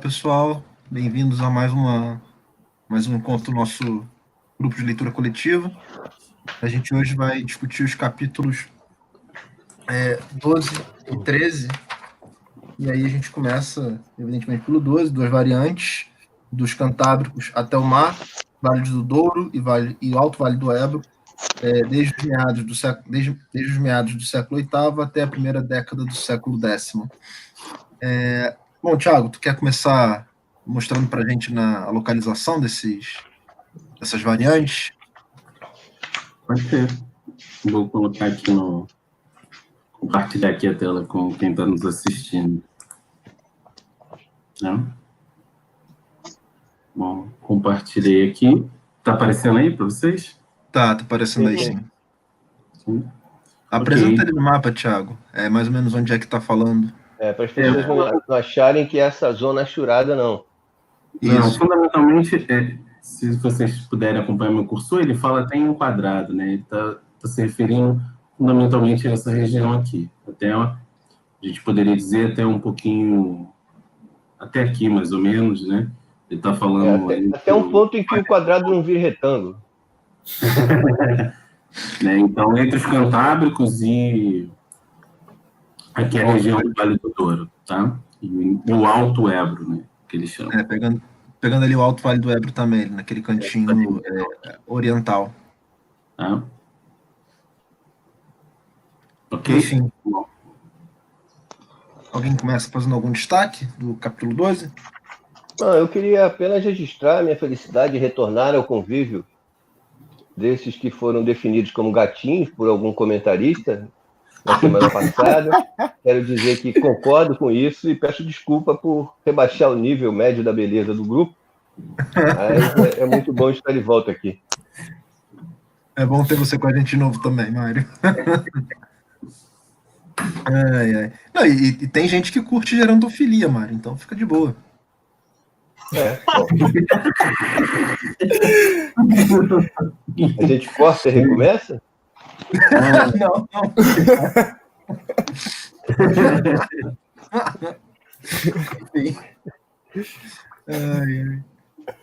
pessoal, bem-vindos a mais um encontro do nosso grupo de leitura coletiva. A gente hoje vai discutir os capítulos 12 e 13, e aí a gente começa, evidentemente, pelo 12, duas variantes, dos Cantábricos até o mar, Vale do Douro e o Alto Vale do Ebro, desde os meados do século VIII até a primeira década do século X. Bom, Thiago, tu quer começar mostrando para a gente a localização dessas variantes? Pode ser. Vou colocar aqui compartilhar aqui a tela com quem está nos assistindo. Né? Bom, compartilhei aqui. Está aparecendo aí para vocês? Tá aparecendo aí, sim. Apresenta ele no mapa, Thiago. É mais ou menos onde é que está falando. Para as pessoas não acharem que é essa zona achurada, não. Não, fundamentalmente, se vocês puderem acompanhar meu cursor, ele fala até em um quadrado, né? Ele está se referindo fundamentalmente a essa região aqui. Até, a gente poderia dizer até um pouquinho, até aqui mais ou menos, né? Ele está falando... até um ponto em que o quadrado não vira retângulo. Né? Então, entre os Cantábricos e aqui a região do Vale do Douro, tá? E o Alto Ebro, né? Que eles chamam. Pegando ali o Alto Vale do Ebro também, naquele cantinho oriental. Tá? Ok? Enfim. Alguém começa fazendo algum destaque do capítulo 12? Não, eu queria apenas registrar a minha felicidade de retornar ao convívio desses que foram definidos como gatinhos por algum comentarista na semana passada. Quero dizer que concordo com isso e peço desculpa por rebaixar o nível médio da beleza do grupo. Mas é muito bom estar de volta aqui. É bom ter você com a gente de novo também, Mário. Não, e tem gente que curte gerontofilia, Mário, então fica de boa. A gente corta e recomeça? Não.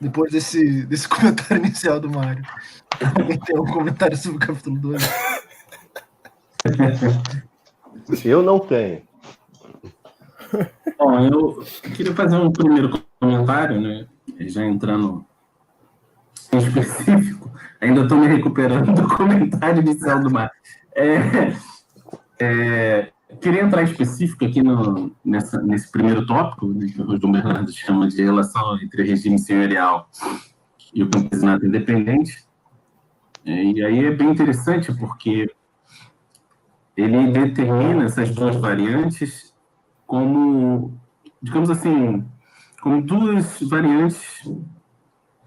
Depois desse comentário inicial do Mário, alguém tem algum comentário sobre o capítulo 12? Eu não tenho. Bom, eu queria fazer um primeiro comentário, né? Já entrando em específico, ainda estou me recuperando do comentário inicial do Mário. Queria entrar em específico aqui nesse primeiro tópico, né, que o João Bernardo chama de relação entre regime senhorial e o campesinato independente. E aí é bem interessante porque ele determina essas duas variantes como, digamos assim, como duas variantes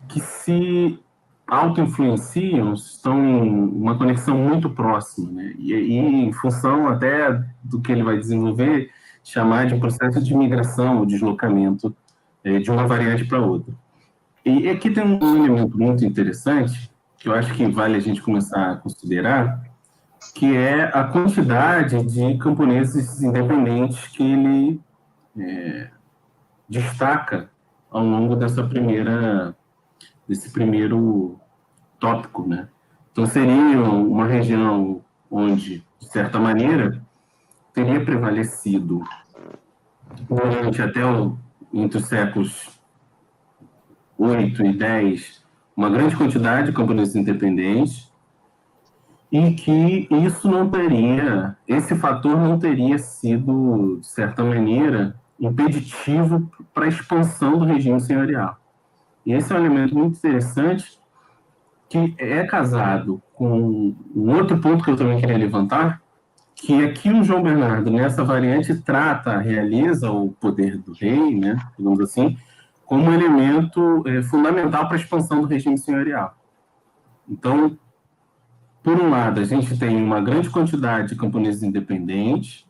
que se auto-influenciam, estão em uma conexão muito próxima, né? E em função até do que ele vai desenvolver, chamar de processo de migração, ou deslocamento de uma variante para outra. E aqui tem um elemento muito interessante, que eu acho que vale a gente começar a considerar, que é a quantidade de camponeses independentes que ele destaca ao longo desse primeiro tópico, né? Então, seria uma região onde, de certa maneira, teria prevalecido durante entre os séculos 8 e 10 uma grande quantidade de camponeses independentes e que esse fator não teria sido, de certa maneira, impeditivo para a expansão do regime senhorial. E esse é um elemento muito interessante que é casado com um outro ponto que eu também queria levantar, que aqui o João Bernardo, nessa variante, realiza o poder do rei, né, digamos assim, como um elemento fundamental para a expansão do regime senhorial. Então, por um lado, a gente tem uma grande quantidade de camponeses independentes,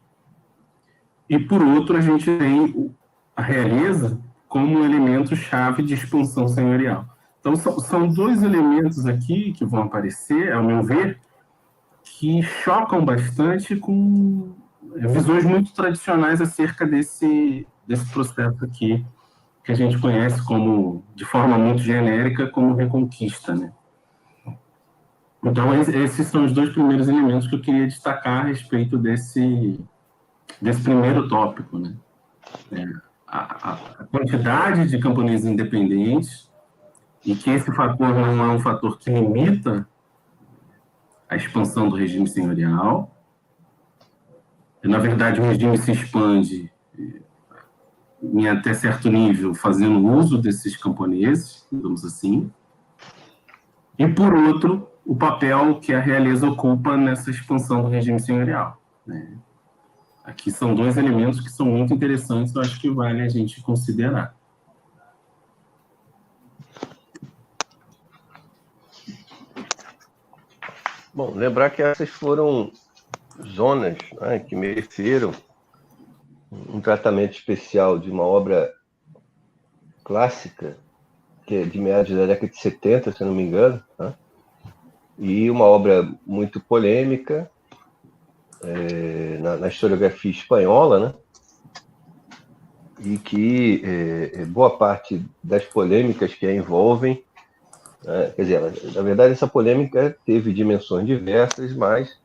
e por outro, a gente tem a realeza como um elemento-chave de expansão senhorial. Então, são dois elementos aqui que vão aparecer, ao meu ver, que chocam bastante com visões muito tradicionais acerca desse processo aqui que a gente conhece como, de forma muito genérica, como Reconquista, né? Então, esses são os dois primeiros elementos que eu queria destacar a respeito desse primeiro tópico, né? A quantidade de camponeses independentes, e que esse fator não é um fator que limita a expansão do regime senhorial. Na verdade, o regime se expande em até certo nível, fazendo uso desses camponeses, digamos assim. E, por outro, o papel que a realeza ocupa nessa expansão do regime senhorial, né? Aqui são dois elementos que são muito interessantes, eu acho que vale a gente considerar. Bom, lembrar que essas foram zonas, né, que mereceram um tratamento especial de uma obra clássica, que é de meados da década de 70, se eu não me engano, né? E uma obra muito polêmica na historiografia espanhola, né? E que boa parte das polêmicas que a envolvem, quer dizer, na verdade essa polêmica teve dimensões diversas, mas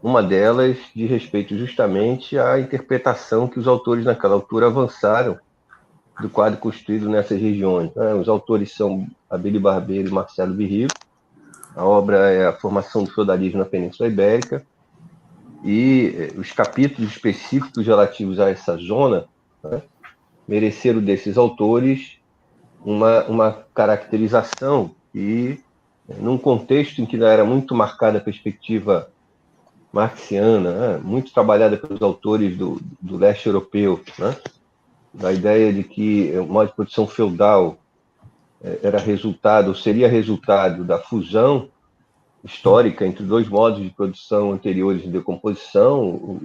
uma delas diz respeito justamente à interpretação que os autores naquela altura avançaram do quadro construído nessas regiões. Os autores são Abílio Barbeiro e Marcelo Virril. A obra é a formação do feudalismo na Península Ibérica, e os capítulos específicos relativos a essa zona, né, mereceram desses autores uma caracterização, e num contexto em que era muito marcada a perspectiva marxiana, né, muito trabalhada pelos autores do leste europeu, né, da ideia de que o modo de produção feudal era resultado, seria resultado da fusão histórica entre dois modos de produção anteriores de decomposição,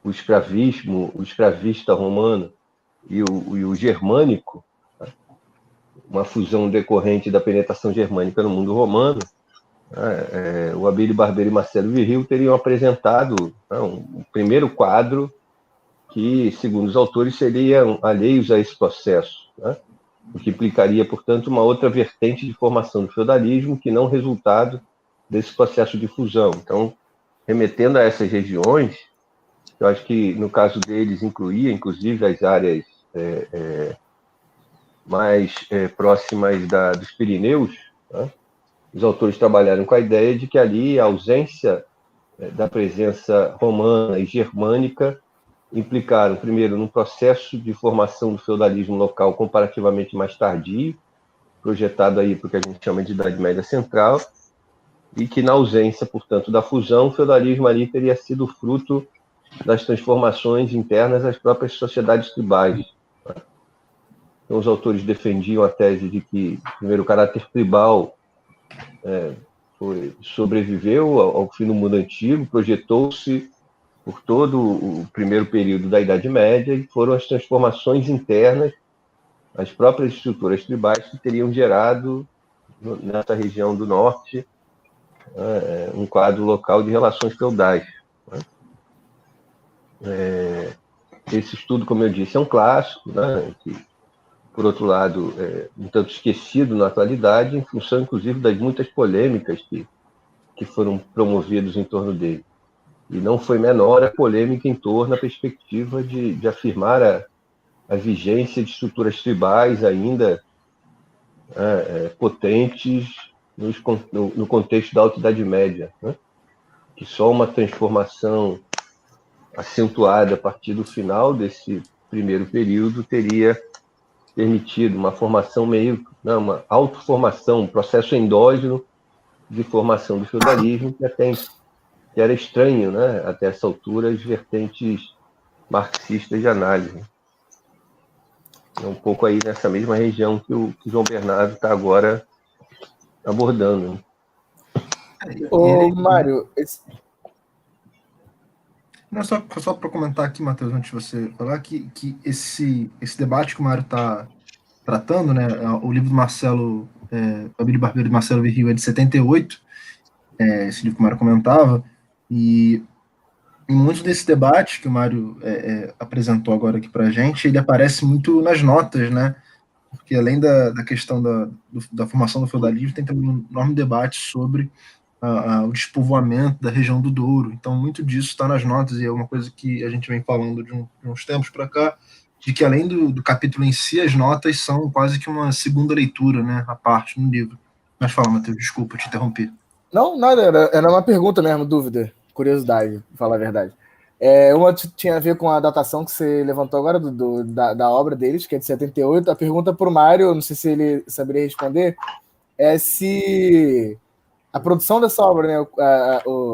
o escravismo, o escravista romano e o germânico, né? Uma fusão decorrente da penetração germânica no mundo romano. O Abílio Barbeiro e Marcelo Virril teriam apresentado, né, um primeiro quadro que, segundo os autores, seriam alheios a esse processo, né? O que implicaria, portanto, uma outra vertente de formação do feudalismo que não resultado desse processo de fusão. Então, remetendo a essas regiões, eu acho que, no caso deles, incluía, inclusive, as áreas mais próximas dos Pirineus, né? Os autores trabalharam com a ideia de que ali a ausência da presença romana e germânica implicaram, primeiro, num processo de formação do feudalismo local comparativamente mais tardio, projetado aí para o que a gente chama de Idade Média Central, e que, na ausência, portanto, da fusão, o feudalismo ali teria sido fruto das transformações internas das próprias sociedades tribais. Então, os autores defendiam a tese de que, primeiro, o caráter tribal sobreviveu ao fim do mundo antigo, projetou-se por todo o primeiro período da Idade Média, e foram as transformações internas, as próprias estruturas tribais, que teriam gerado, nessa região do norte, um quadro local de relações feudais. Esse estudo, como eu disse, é um clássico, né, que, por outro lado, um tanto esquecido na atualidade, em função, inclusive, das muitas polêmicas que foram promovidas em torno dele. E não foi menor a polêmica em torno da perspectiva de afirmar a vigência de estruturas tribais ainda potentes no contexto da Alta Idade Média, né? Que só uma transformação acentuada a partir do final desse primeiro período teria permitido uma formação uma autoformação, um processo endógeno de formação do feudalismo que era estranho, né, até essa altura, as vertentes marxistas de análise. É um pouco aí nessa mesma região que o João Bernardo está agora abordando. Mário, Não, só para comentar aqui, Matheus, antes de você falar, que esse debate que o Mário está tratando, né, o livro do Marcelo, Abílio Barbeiro e Marcelo Virril é de 78, esse livro que o Mário comentava, e em muitos desses debates que o Mário apresentou agora aqui para a gente, ele aparece muito nas notas, né? Porque além da questão da formação do feudalismo, tem também um enorme debate sobre o despovoamento da região do Douro. Então, muito disso está nas notas, e é uma coisa que a gente vem falando de uns tempos para cá, de que além do capítulo em si, as notas são quase que uma segunda leitura, né, à parte no livro. Mas fala, Matheus, desculpa te interromper. Não, nada, era uma pergunta mesmo, dúvida, curiosidade, pra falar a verdade. Uma tinha a ver com a datação que você levantou agora da obra deles, que é de 78. A pergunta para o Mário, não sei se ele saberia responder, é se a produção dessa obra, né,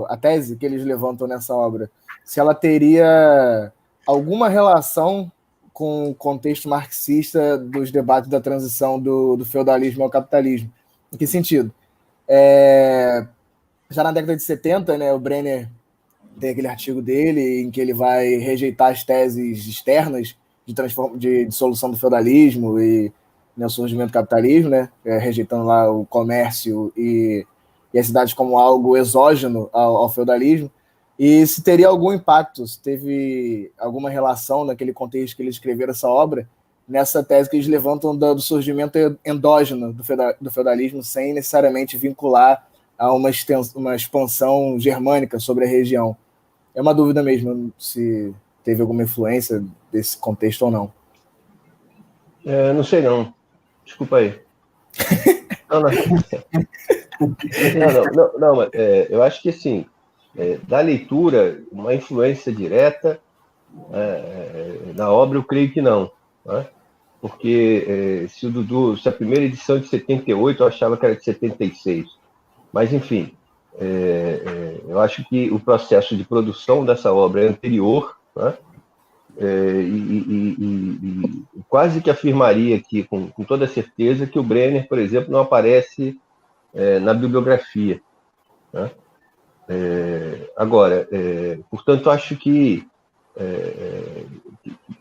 a tese que eles levantam nessa obra, se ela teria alguma relação com o contexto marxista dos debates da transição do feudalismo ao capitalismo. Em que sentido? Já na década de 70, né, o Brenner tem aquele artigo dele em que ele vai rejeitar as teses externas de dissolução do feudalismo e, né, o surgimento do capitalismo, né, rejeitando lá o comércio e as cidades como algo exógeno ao feudalismo, e se teria algum impacto, se teve alguma relação naquele contexto que eles escreveram essa obra, nessa tese que eles levantam do surgimento endógeno do feudalismo, sem necessariamente vincular a uma expansão germânica sobre a região. É uma dúvida mesmo se teve alguma influência desse contexto ou não. Não sei não. Desculpa aí. Não, mas eu acho que assim, da leitura, uma influência direta na obra, eu creio que não. Né? Porque se a primeira edição é de 78, eu achava que era de 76. Mas, enfim, eu acho que o processo de produção dessa obra é anterior, né? E quase que afirmaria aqui, com toda certeza, que o Brenner, por exemplo, não aparece na bibliografia. Né? Agora, portanto, acho que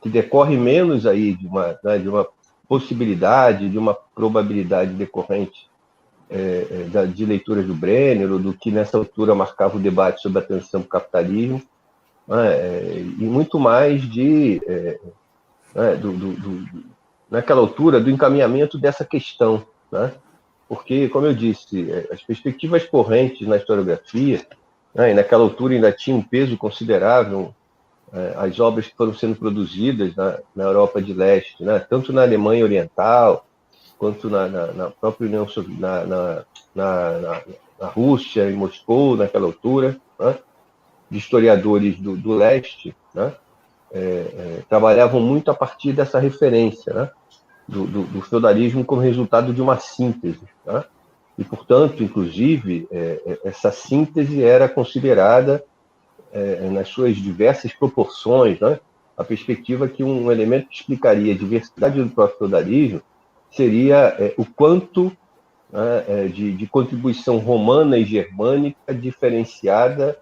decorre menos aí de uma possibilidade, de uma probabilidade decorrente de leituras do Brenner, ou do que nessa altura marcava o debate sobre a transição para o capitalismo, e muito mais naquela altura, do encaminhamento dessa questão. Né? Porque, como eu disse, as perspectivas correntes na historiografia, e naquela altura ainda tinha um peso considerável as obras que foram sendo produzidas na Europa de Leste, né? Tanto na Alemanha Oriental, quanto na própria União Soviética, na Rússia, em Moscou, naquela altura, né? De historiadores do leste, né? Trabalhavam muito a partir dessa referência, né? Do feudalismo como resultado de uma síntese. Né? E, portanto, inclusive, essa síntese era considerada, nas suas diversas proporções, né? A perspectiva que um elemento que explicaria a diversidade do próprio feudalismo seria o quanto de contribuição romana e germânica diferenciada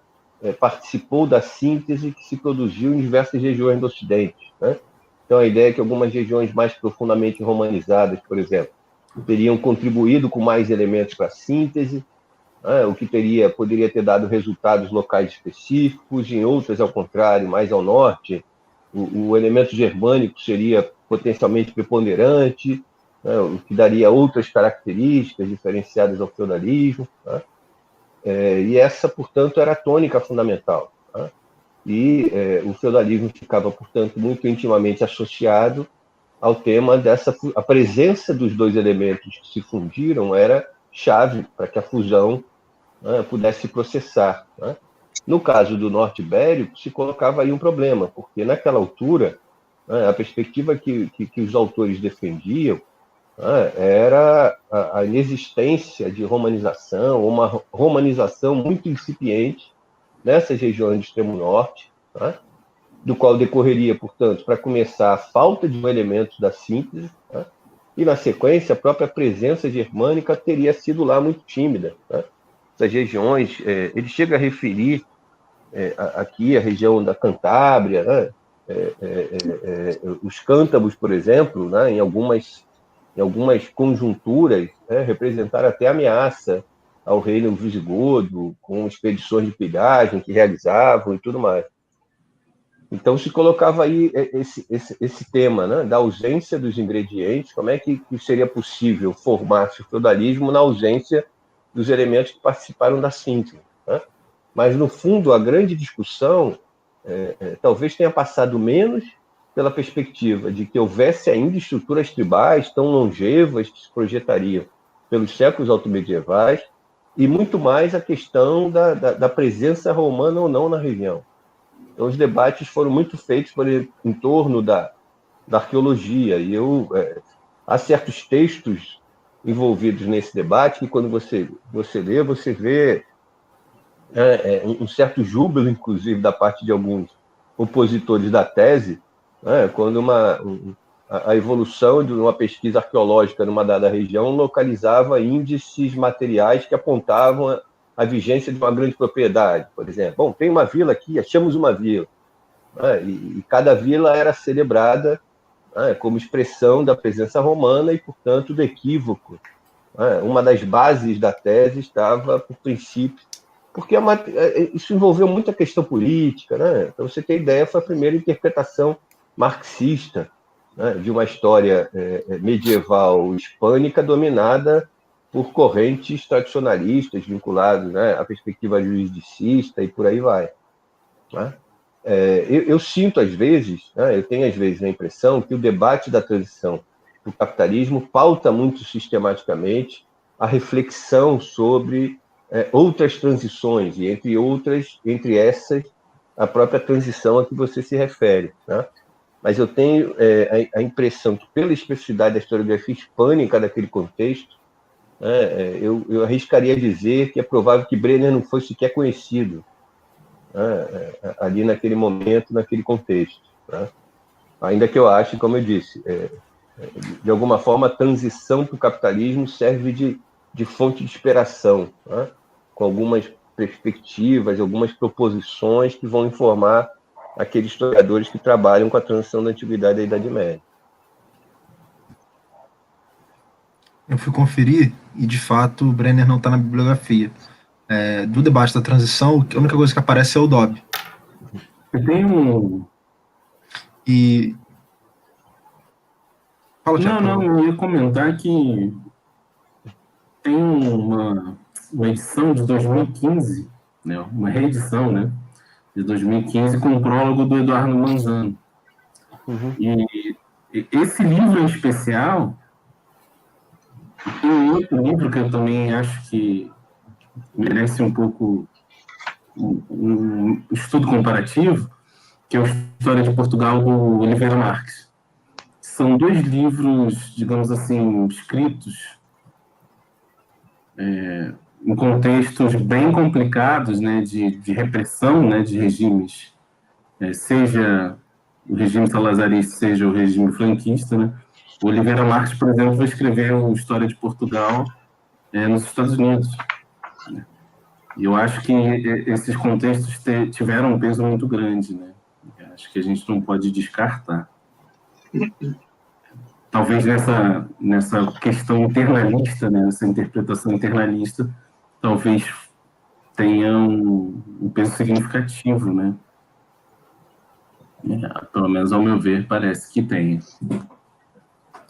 participou da síntese que se produziu em diversas regiões do Ocidente. Né? Então, a ideia é que algumas regiões mais profundamente romanizadas, por exemplo, teriam contribuído com mais elementos para a síntese, o que poderia ter dado resultados locais específicos, em outras, ao contrário, mais ao norte, o elemento germânico seria potencialmente preponderante, o que daria outras características diferenciadas ao feudalismo. E essa, portanto, era a tônica fundamental. E o feudalismo ficava, portanto, muito intimamente associado ao tema a presença dos dois elementos que se fundiram era chave para que a fusão pudesse se processar. No caso do Norte Ibérico, se colocava aí um problema, porque naquela altura, a perspectiva que os autores defendiam era a inexistência de romanização, uma romanização muito incipiente nessas regiões do extremo norte, do qual decorreria, portanto, para começar, a falta de um elemento da síntese, e, na sequência, a própria presença germânica teria sido lá muito tímida. Essas regiões, ele chega a referir aqui a região da Cantábria, os cântabros, por exemplo, em algumas conjunturas, representaram até ameaça ao reino visigodo, com expedições de pilhagem que realizavam e tudo mais. Então, se colocava aí esse tema, né, da ausência dos ingredientes, como é que seria possível formar-se o feudalismo na ausência dos elementos que participaram da síntese, né? Mas, no fundo, a grande discussão talvez tenha passado menos pela perspectiva de que houvesse ainda estruturas tribais tão longevas que se projetariam pelos séculos altomedievais, e muito mais a questão da presença romana ou não na região. Então, os debates foram muito feitos em torno da arqueologia, e há certos textos envolvidos nesse debate que, quando você lê, você vê um certo júbilo, inclusive, da parte de alguns opositores da tese, né, quando a evolução de uma pesquisa arqueológica numa dada região localizava índices materiais que apontavam a vigência de uma grande propriedade, por exemplo. Bom, tem uma vila aqui, achamos uma vila, né, e cada vila era celebrada, né, como expressão da presença romana e, portanto, do equívoco. Né. Uma das bases da tese estava, por princípio, porque isso envolveu muita questão política, né? Para você ter ideia, foi a primeira interpretação marxista, né, de uma história medieval hispânica dominada por correntes tradicionalistas vinculadas, né, à perspectiva juridicista e por aí vai. Né? Eu sinto às vezes, né, eu tenho às vezes a impressão que o debate da transição do capitalismo pauta muito sistematicamente a reflexão sobre outras transições, e entre essas, a própria transição a que você se refere. Né? Mas eu tenho a impressão que, pela especificidade da historiografia hispânica daquele contexto, eu arriscaria dizer que é provável que Brenner não fosse sequer conhecido, né, ali naquele momento, naquele contexto. Né? Ainda que eu ache, como eu disse, de alguma forma, a transição para o capitalismo serve de fonte de inspiração, né? Com algumas perspectivas, algumas proposições que vão informar aqueles historiadores que trabalham com a transição da Antiguidade à Idade Média. Eu fui conferir e, de fato, o Brenner não está na bibliografia. Do debate da transição, a única coisa que aparece é o Dobb. Tem um... E... Fala, Não, eu ia comentar que tem uma edição de 2015, né, uma reedição, né, de 2015, com o prólogo do Eduardo Manzano. Uhum. E esse livro em especial, tem um outro livro que eu também acho que merece um pouco um estudo comparativo, que é a História de Portugal, do Oliveira Marques. São dois livros, digamos assim, escritos em contextos bem complicados, né, de repressão, né, de regimes, seja o regime salazarista, seja o regime franquista, né. O Oliveira Marques, por exemplo, vai escrever a História de Portugal nos Estados Unidos, né. E eu acho que esses contextos tiveram um peso muito grande, né. Acho que a gente não pode descartar. Talvez nessa questão internalista, né, nessa interpretação internalista, talvez tenha um peso significativo, né? Pelo menos ao meu ver, parece que tem.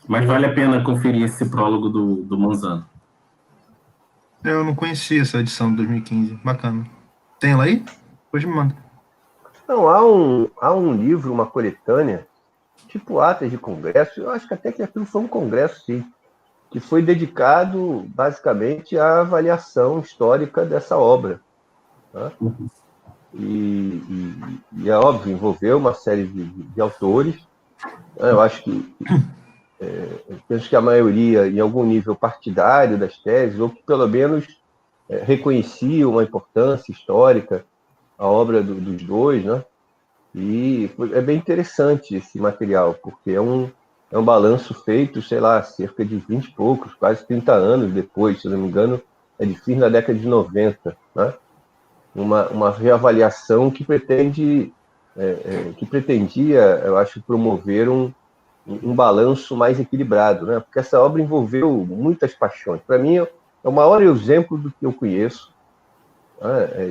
Mas vale a pena conferir esse prólogo do Manzano. Eu não conhecia essa edição de 2015. Bacana. Tem ela aí? Depois me manda. Não, há um livro, uma coletânea, tipo atas de congresso, eu acho que até que aquilo foi um congresso, sim, que foi dedicado basicamente à avaliação histórica dessa obra. Né? E é óbvio, envolveu uma série de autores. Eu acho que penso que a maioria, em algum nível partidário das teses, ou que pelo menos reconheciam a importância histórica, a obra dos dois, né? E é bem interessante esse material, porque é um balanço feito, sei lá, cerca de 20 e poucos, quase 30 anos depois, se não me engano, é de fim da década de 90, né? Uma reavaliação que pretendia, eu acho, promover um balanço mais equilibrado, né? Porque essa obra envolveu muitas paixões. Para mim, é o maior exemplo do que eu conheço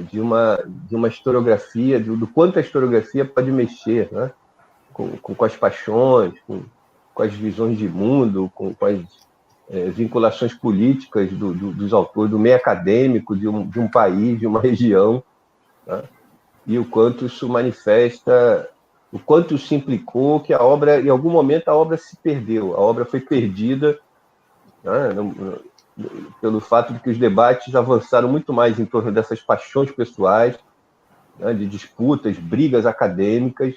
de uma historiografia, do quanto a historiografia pode mexer, né? com as paixões, com as visões de mundo, com as vinculações políticas dos autores, do meio acadêmico de um país, de uma região, né? E o quanto isso manifesta, o quanto isso implicou que a obra, em algum momento, a obra se perdeu, a obra foi perdida, né? Pelo fato de que os debates avançaram muito mais em torno dessas paixões pessoais, né? De disputas, brigas acadêmicas,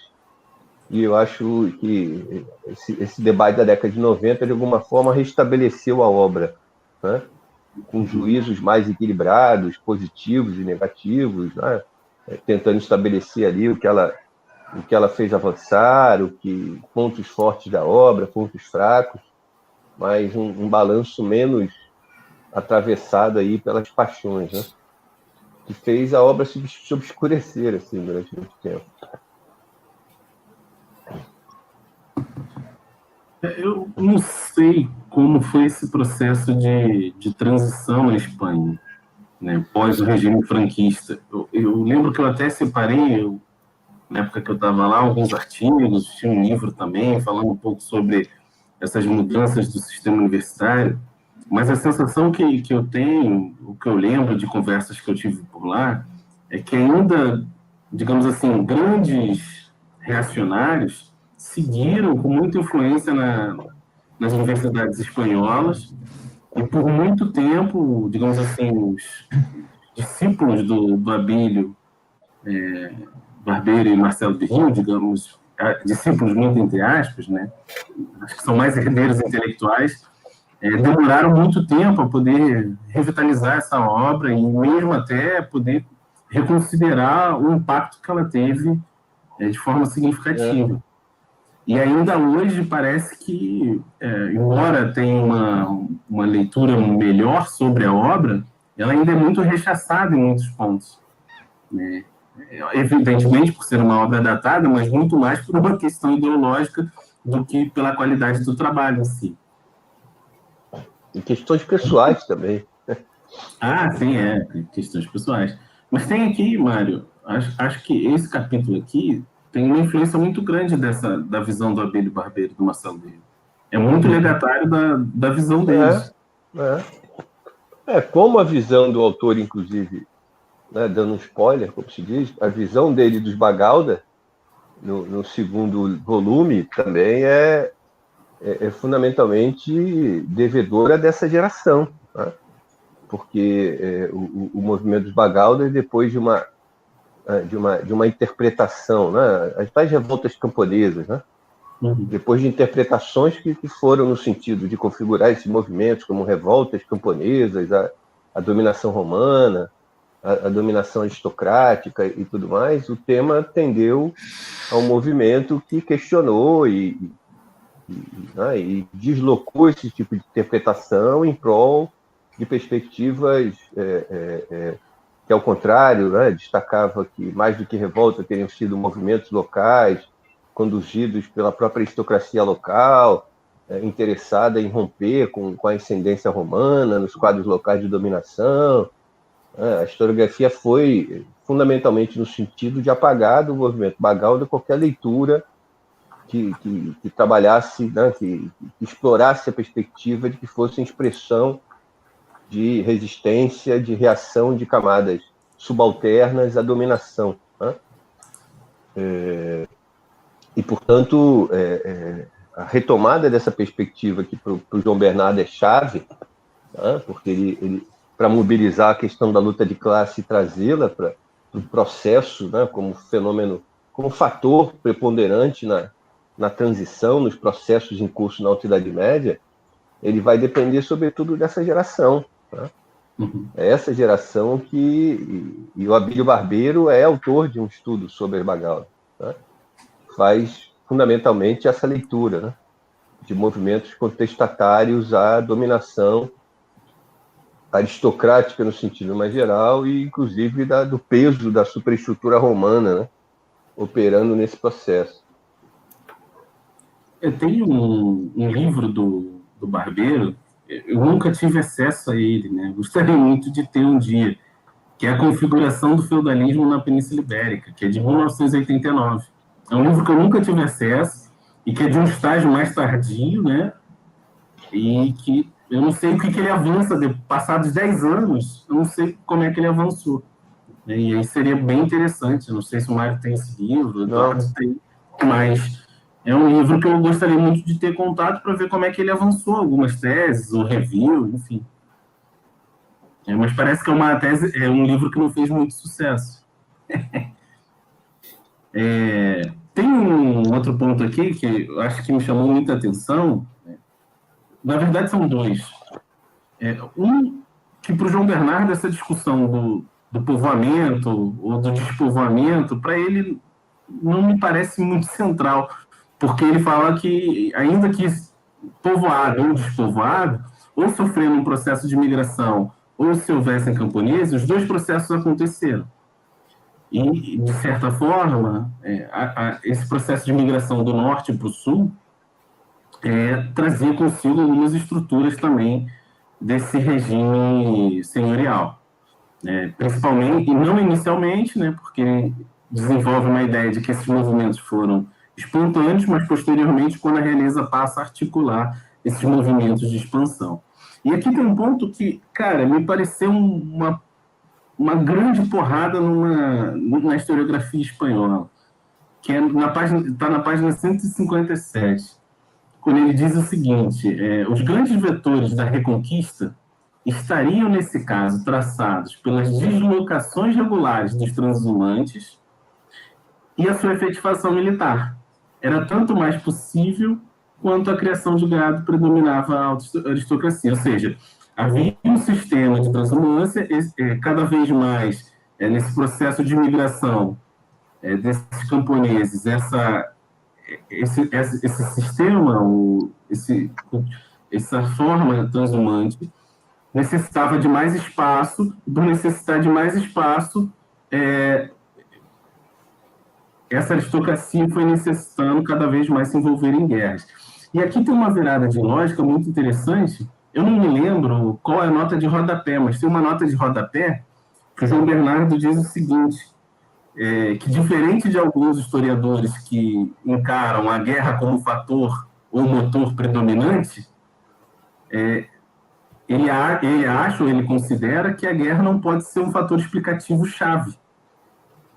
e eu acho que esse debate da década de 90, de alguma forma, restabeleceu a obra, né? Com juízos mais equilibrados, positivos e negativos, né? Tentando estabelecer ali o que ela fez avançar, pontos fortes da obra, pontos fracos, mas um balanço menos atravessado aí pelas paixões, né? Que fez a obra se obscurecer assim, durante muito tempo. Eu não sei como foi esse processo de transição na Espanha, né, pós o regime franquista. Eu lembro que eu até separei, na época que eu estava lá, alguns artigos, tinha um livro também, falando um pouco sobre essas mudanças do sistema universitário, mas a sensação que eu tenho, o que eu lembro de conversas que eu tive por lá, é que ainda, digamos assim, grandes reacionários seguiram com muita influência nas universidades espanholas, e por muito tempo, digamos assim, os discípulos do Abílio Barbeiro e Marcelo de Rio, digamos, discípulos muito entre aspas, né? Acho que são mais herdeiros intelectuais, demoraram muito tempo a poder revitalizar essa obra e mesmo até poder reconsiderar o impacto que ela teve de forma significativa. E ainda hoje parece que, embora tenha uma leitura melhor sobre a obra, ela ainda é muito rechaçada em muitos pontos, né? Evidentemente por ser uma obra datada, mas muito mais por uma questão ideológica do que pela qualidade do trabalho em si. E questões pessoais também. Ah, sim, questões pessoais. Mas tem aqui, Mário, acho que esse capítulo aqui tem uma influência muito grande da visão do Abílio Barbeiro, do Marcelo Rio. É muito legatário da visão deles. Como a visão do autor, inclusive, né, dando um spoiler, como se diz, a visão dele dos Bagalda, no segundo volume, também é fundamentalmente devedora dessa geração, né? Porque o movimento dos Bagalda, depois de uma interpretação, né, as tais revoltas camponesas, né? Depois de interpretações que foram no sentido de configurar esses movimentos como revoltas camponesas, a dominação romana, a dominação aristocrática e tudo mais, o tema tendeu a um movimento que questionou e deslocou esse tipo de interpretação em prol de perspectivas que, ao contrário, né, destacava que, mais do que revolta, teriam sido movimentos locais, conduzidos pela própria aristocracia local, interessada em romper com a ascendência romana nos quadros locais de dominação. A historiografia foi fundamentalmente no sentido de apagar do movimento Bagalda qualquer leitura que trabalhasse, né, que explorasse a perspectiva de que fosse expressão de resistência, de reação de camadas subalternas à dominação, né? E, portanto, a retomada dessa perspectiva que para o João Bernardo é chave, né? Porque ele para mobilizar a questão da luta de classe e trazê-la para o processo, né, como fenômeno, como fator preponderante na transição, nos processos em curso na Alta Idade Média, ele vai depender, sobretudo, dessa geração. Né? É essa geração e o Abílio Barbeiro é autor de um estudo sobre Bagalda, né? Faz, fundamentalmente, essa leitura, né, de movimentos contestatários à dominação aristocrática no sentido mais geral e, inclusive, do peso da superestrutura romana, né, operando nesse processo. Tem um livro do Barbeiro, eu nunca tive acesso a ele, né? Gostaria muito de ter um dia, que é a configuração do feudalismo na Península Ibérica, que é de 1989. É um livro que eu nunca tive acesso e que é de um estágio mais tardio, né? E que eu não sei o que ele avança, passados 10 anos, eu não sei como é que ele avançou. E aí seria bem interessante, eu não sei se o Mário tem esse livro, o Eduardo tem, mas é um livro que eu gostaria muito de ter contato para ver como é que ele avançou, algumas teses, ou review, enfim. Mas parece que é um livro que não fez muito sucesso. Tem um outro ponto aqui que eu acho que me chamou muita atenção. Na verdade, são dois. Um, que para o João Bernardo, essa discussão do povoamento ou do despovoamento, para ele não me parece muito central, porque ele fala que, ainda que povoado ou despovoado, ou sofrendo um processo de migração, ou se houvessem camponeses, os dois processos aconteceram. E, de certa forma, esse processo de migração do norte para o sul trazia consigo algumas estruturas também desse regime senhorial. Principalmente, e não inicialmente, né, porque desenvolve uma ideia de que esses movimentos foram espontâneos, mas posteriormente, quando a realeza passa a articular esses movimentos de expansão. E aqui tem um ponto que, cara, me pareceu uma grande porrada na historiografia espanhola, que está na página 157, quando ele diz o seguinte: os grandes vetores da Reconquista estariam, nesse caso, traçados pelas deslocações regulares dos transhumantes e a sua efetivação militar. Era tanto mais possível quanto a criação de gado predominava a aristocracia. Ou seja, havia um sistema de transhumância, cada vez mais, nesse processo de migração desses camponeses, esse sistema, essa forma transhumante, necessitava de mais espaço, e por necessitar de mais espaço, essa aristocracia foi necessitando cada vez mais se envolver em guerras. E aqui tem uma virada de lógica muito interessante. Eu não me lembro qual é a nota de rodapé, mas tem uma nota de rodapé que o João Bernardo diz o seguinte: que, diferente de alguns historiadores que encaram a guerra como fator ou motor predominante, ele acha ou ele considera que a guerra não pode ser um fator explicativo-chave,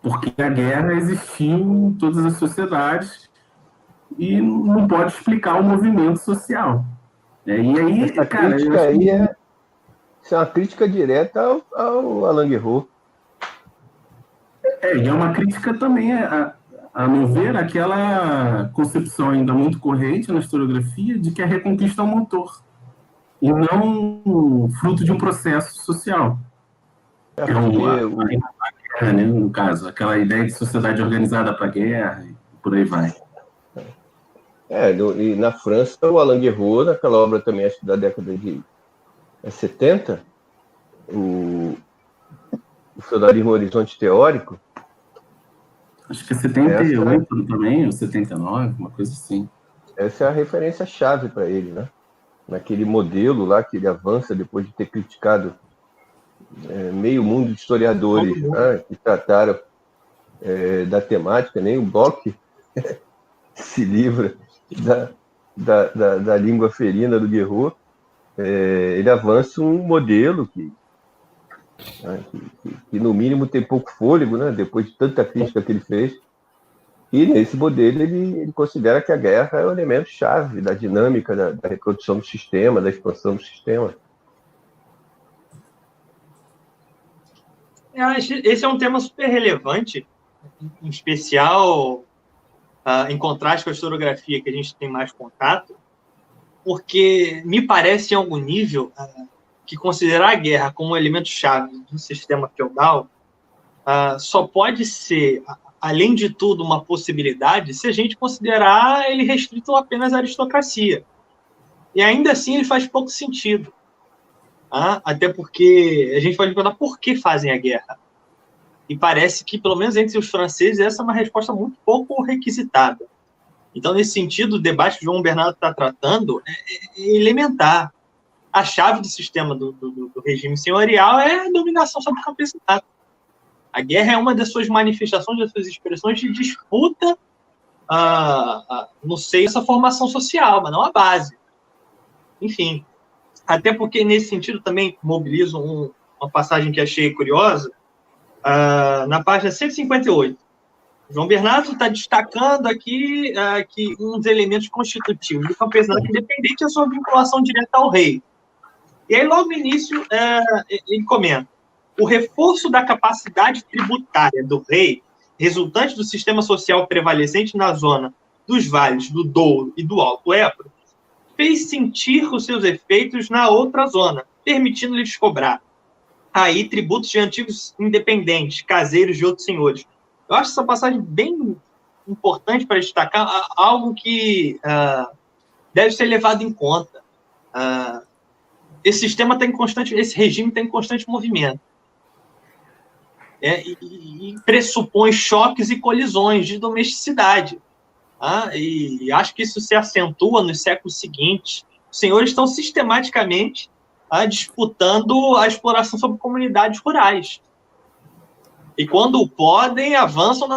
porque a guerra existiu em todas as sociedades e não pode explicar o movimento social. E aí, essa cara, crítica aí é uma crítica direta ao Alain Guerreau. E é uma crítica também, a meu ver, aquela concepção ainda muito corrente na historiografia de que a Reconquista é um motor e não fruto de um processo social. A guerra, né, no caso, aquela ideia de sociedade organizada para a guerra e por aí vai. E na França, o Alain Guerreau, naquela obra também, acho que da década de 70, o Feudalismo Horizonte Teórico. Acho que é 78 também, ou 79, uma coisa assim. Essa é a referência-chave para ele, né? Naquele modelo lá que ele avança depois de ter criticado meio mundo de historiadores que trataram da temática, nem o Bloch se livra da língua ferina do Guerreau. Ele avança um modelo que no mínimo tem pouco fôlego, né? Depois de tanta crítica que ele fez. E nesse modelo ele considera que a guerra é o elemento chave da dinâmica da reprodução do sistema, da expansão do sistema. Esse é um tema super relevante, em especial em contraste com a historiografia que a gente tem mais contato, porque me parece, em algum nível, que considerar a guerra como um elemento-chave do sistema feudal só pode ser, além de tudo, uma possibilidade se a gente considerar ele restrito apenas à aristocracia. E ainda assim ele faz pouco sentido. Até porque a gente pode perguntar por que fazem a guerra. E parece que, pelo menos entre os franceses, essa é uma resposta muito pouco requisitada. Então, nesse sentido, o debate que o João Bernardo está tratando é elementar. a chave do sistema do regime senhorial é a dominação sobre o campesinato. A guerra é uma das suas manifestações, das suas expressões de disputa no seio dessa formação social, mas não a base. Enfim, até porque, nesse sentido, também mobilizo uma passagem que achei curiosa, na página 158. João Bernardo está destacando aqui que um dos elementos constitutivos do campesinato independente é a sua vinculação direta ao rei. E aí, logo no início, ele comenta: o reforço da capacidade tributária do rei, resultante do sistema social prevalecente na zona dos vales do Douro e do Alto Ebro, fez sentir os seus efeitos na outra zona, permitindo-lhes cobrar aí tributos de antigos independentes, caseiros de outros senhores. Eu acho essa passagem bem importante para destacar algo que deve ser levado em conta. Esse sistema está em constante, esse regime está em constante movimento. E pressupõe choques e colisões de domesticidade. E acho que isso se acentua nos séculos seguintes. Os senhores estão sistematicamente disputando a exploração sobre comunidades rurais. E quando podem, avançam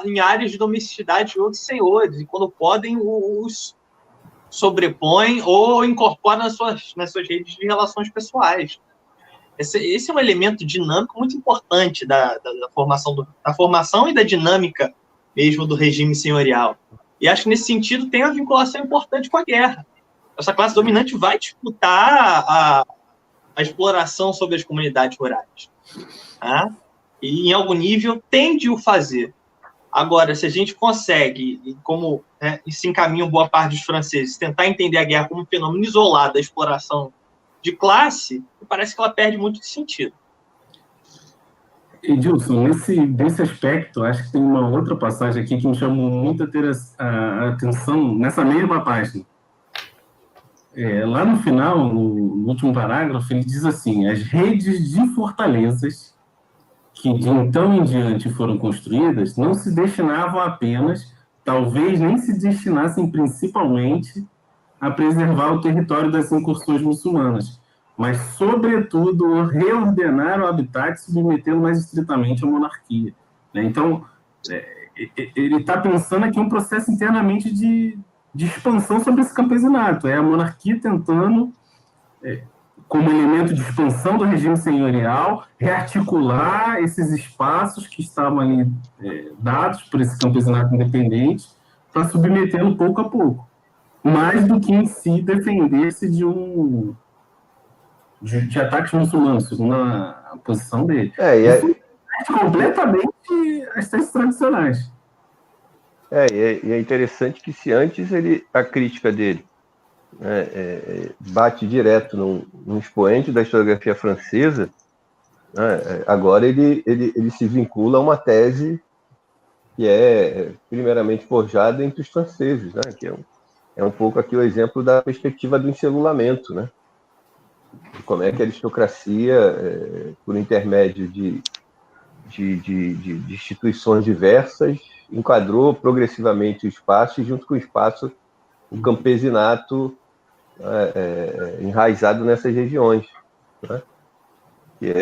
em áreas de domesticidade de outros senhores. E quando podem, os sobrepõem ou incorporam nas suas redes de relações pessoais. Esse é um elemento dinâmico muito importante da formação e da dinâmica mesmo do regime senhorial. E acho que, nesse sentido, tem uma vinculação importante com a guerra. Essa classe dominante vai disputar a exploração sobre as comunidades rurais. E, em algum nível, tende a fazer. Agora, se a gente consegue, como se encaminham boa parte dos franceses, tentar entender a guerra como um fenômeno isolado da exploração de classe, parece que ela perde muito de sentido. Edilson, nesse aspecto, acho que tem uma outra passagem aqui que me chamou muito a atenção nessa mesma página. Lá no final, no último parágrafo, ele diz assim: as redes de fortalezas que de então em diante foram construídas não se destinavam apenas, talvez nem se destinassem principalmente, a preservar o território das incursões muçulmanas, mas, sobretudo, reordenar o habitat, submetendo mais estritamente à monarquia. Então, ele está pensando aqui um processo internamente de expansão sobre esse campesinato. É a monarquia tentando, como elemento de expansão do regime senhorial, rearticular esses espaços que estavam ali dados por esse campesinato independente, para submetê-lo pouco a pouco. Mais do que em si defender-se de ataques muçulmanos, segundo a posição dele. Isso é completamente as teses tradicionais. E é interessante que, se antes a crítica dele bate direto num expoente da historiografia francesa, agora ele se vincula a uma tese que é primeiramente forjada entre os franceses, que é um pouco aqui o exemplo da perspectiva do encelulamento, de como é que a aristocracia, por intermédio de instituições diversas, enquadrou progressivamente o espaço, e junto com o espaço, o campesinato enraizado nessas regiões, que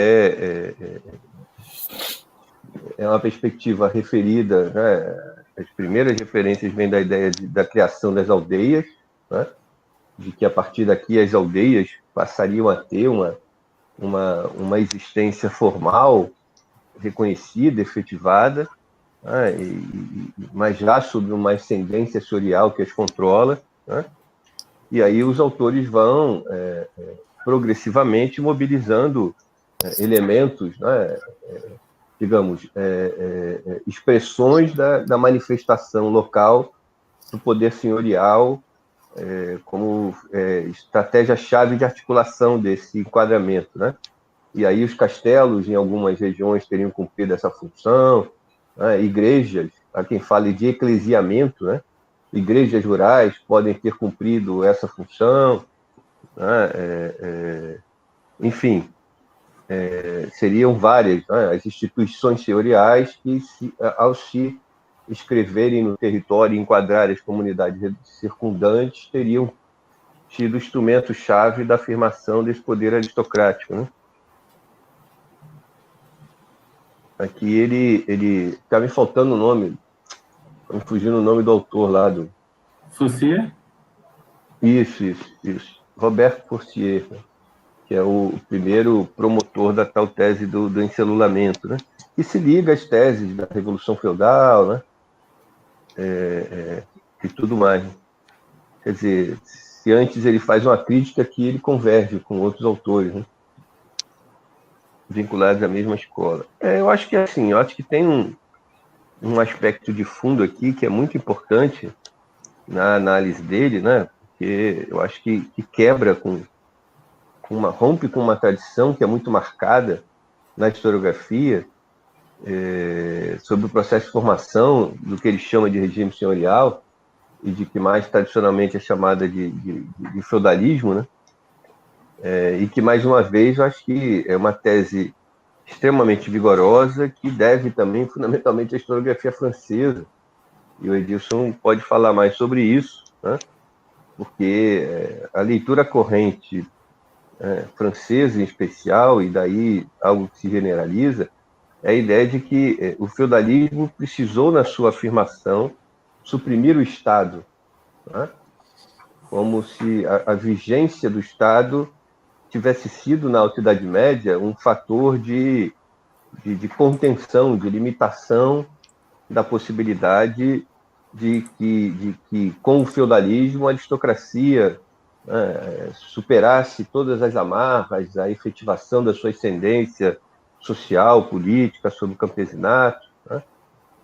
é uma perspectiva referida, as primeiras referências vêm da ideia da criação das aldeias, de que a partir daqui as aldeias passariam a ter uma existência formal, reconhecida, efetivada, mas já sob uma ascendência sensorial que as controla, e aí os autores vão progressivamente mobilizando elementos, digamos, expressões da manifestação local do poder senhorial, como estratégia-chave de articulação desse enquadramento, E aí os castelos, em algumas regiões, teriam cumprido essa função, igrejas, a quem fale de eclesiamento, igrejas rurais podem ter cumprido essa função, enfim, seriam várias as instituições senhoriais que, ao se inscreverem no território e enquadrar as comunidades circundantes, teriam sido instrumento-chave da afirmação desse poder aristocrático, né? Aqui ele tá me faltando o nome, tá me fugindo o nome do autor lá do... Saussure? Isso. Roberto Forcier, que é o primeiro promotor da tal tese do encelulamento, né? Que se liga às teses da Revolução Feudal, né? E tudo mais. Quer dizer, se antes ele faz uma crítica, aqui ele converge com outros autores, né? Vinculados à mesma escola. Eu acho que assim, eu acho que tem um aspecto de fundo aqui que é muito importante na análise dele, né? Porque eu acho que quebra rompe com uma tradição que é muito marcada na historiografia sobre o processo de formação do que ele chama de regime senhorial e de que mais tradicionalmente é chamada de feudalismo, né? E que, mais uma vez, eu acho que é uma tese extremamente vigorosa que deve também, fundamentalmente, à historiografia francesa. E o Edilson pode falar mais sobre isso, né? Porque a leitura corrente francesa, em especial, e daí algo que se generaliza, é a ideia de que o feudalismo precisou, na sua afirmação, suprimir o Estado, né? Como se a vigência do Estado tivesse sido, na Alta Idade Média, um fator de contenção, de limitação da possibilidade de que com o feudalismo, a aristocracia superasse todas as amarras, a efetivação da sua ascendência social, política sobre o campesinato, né?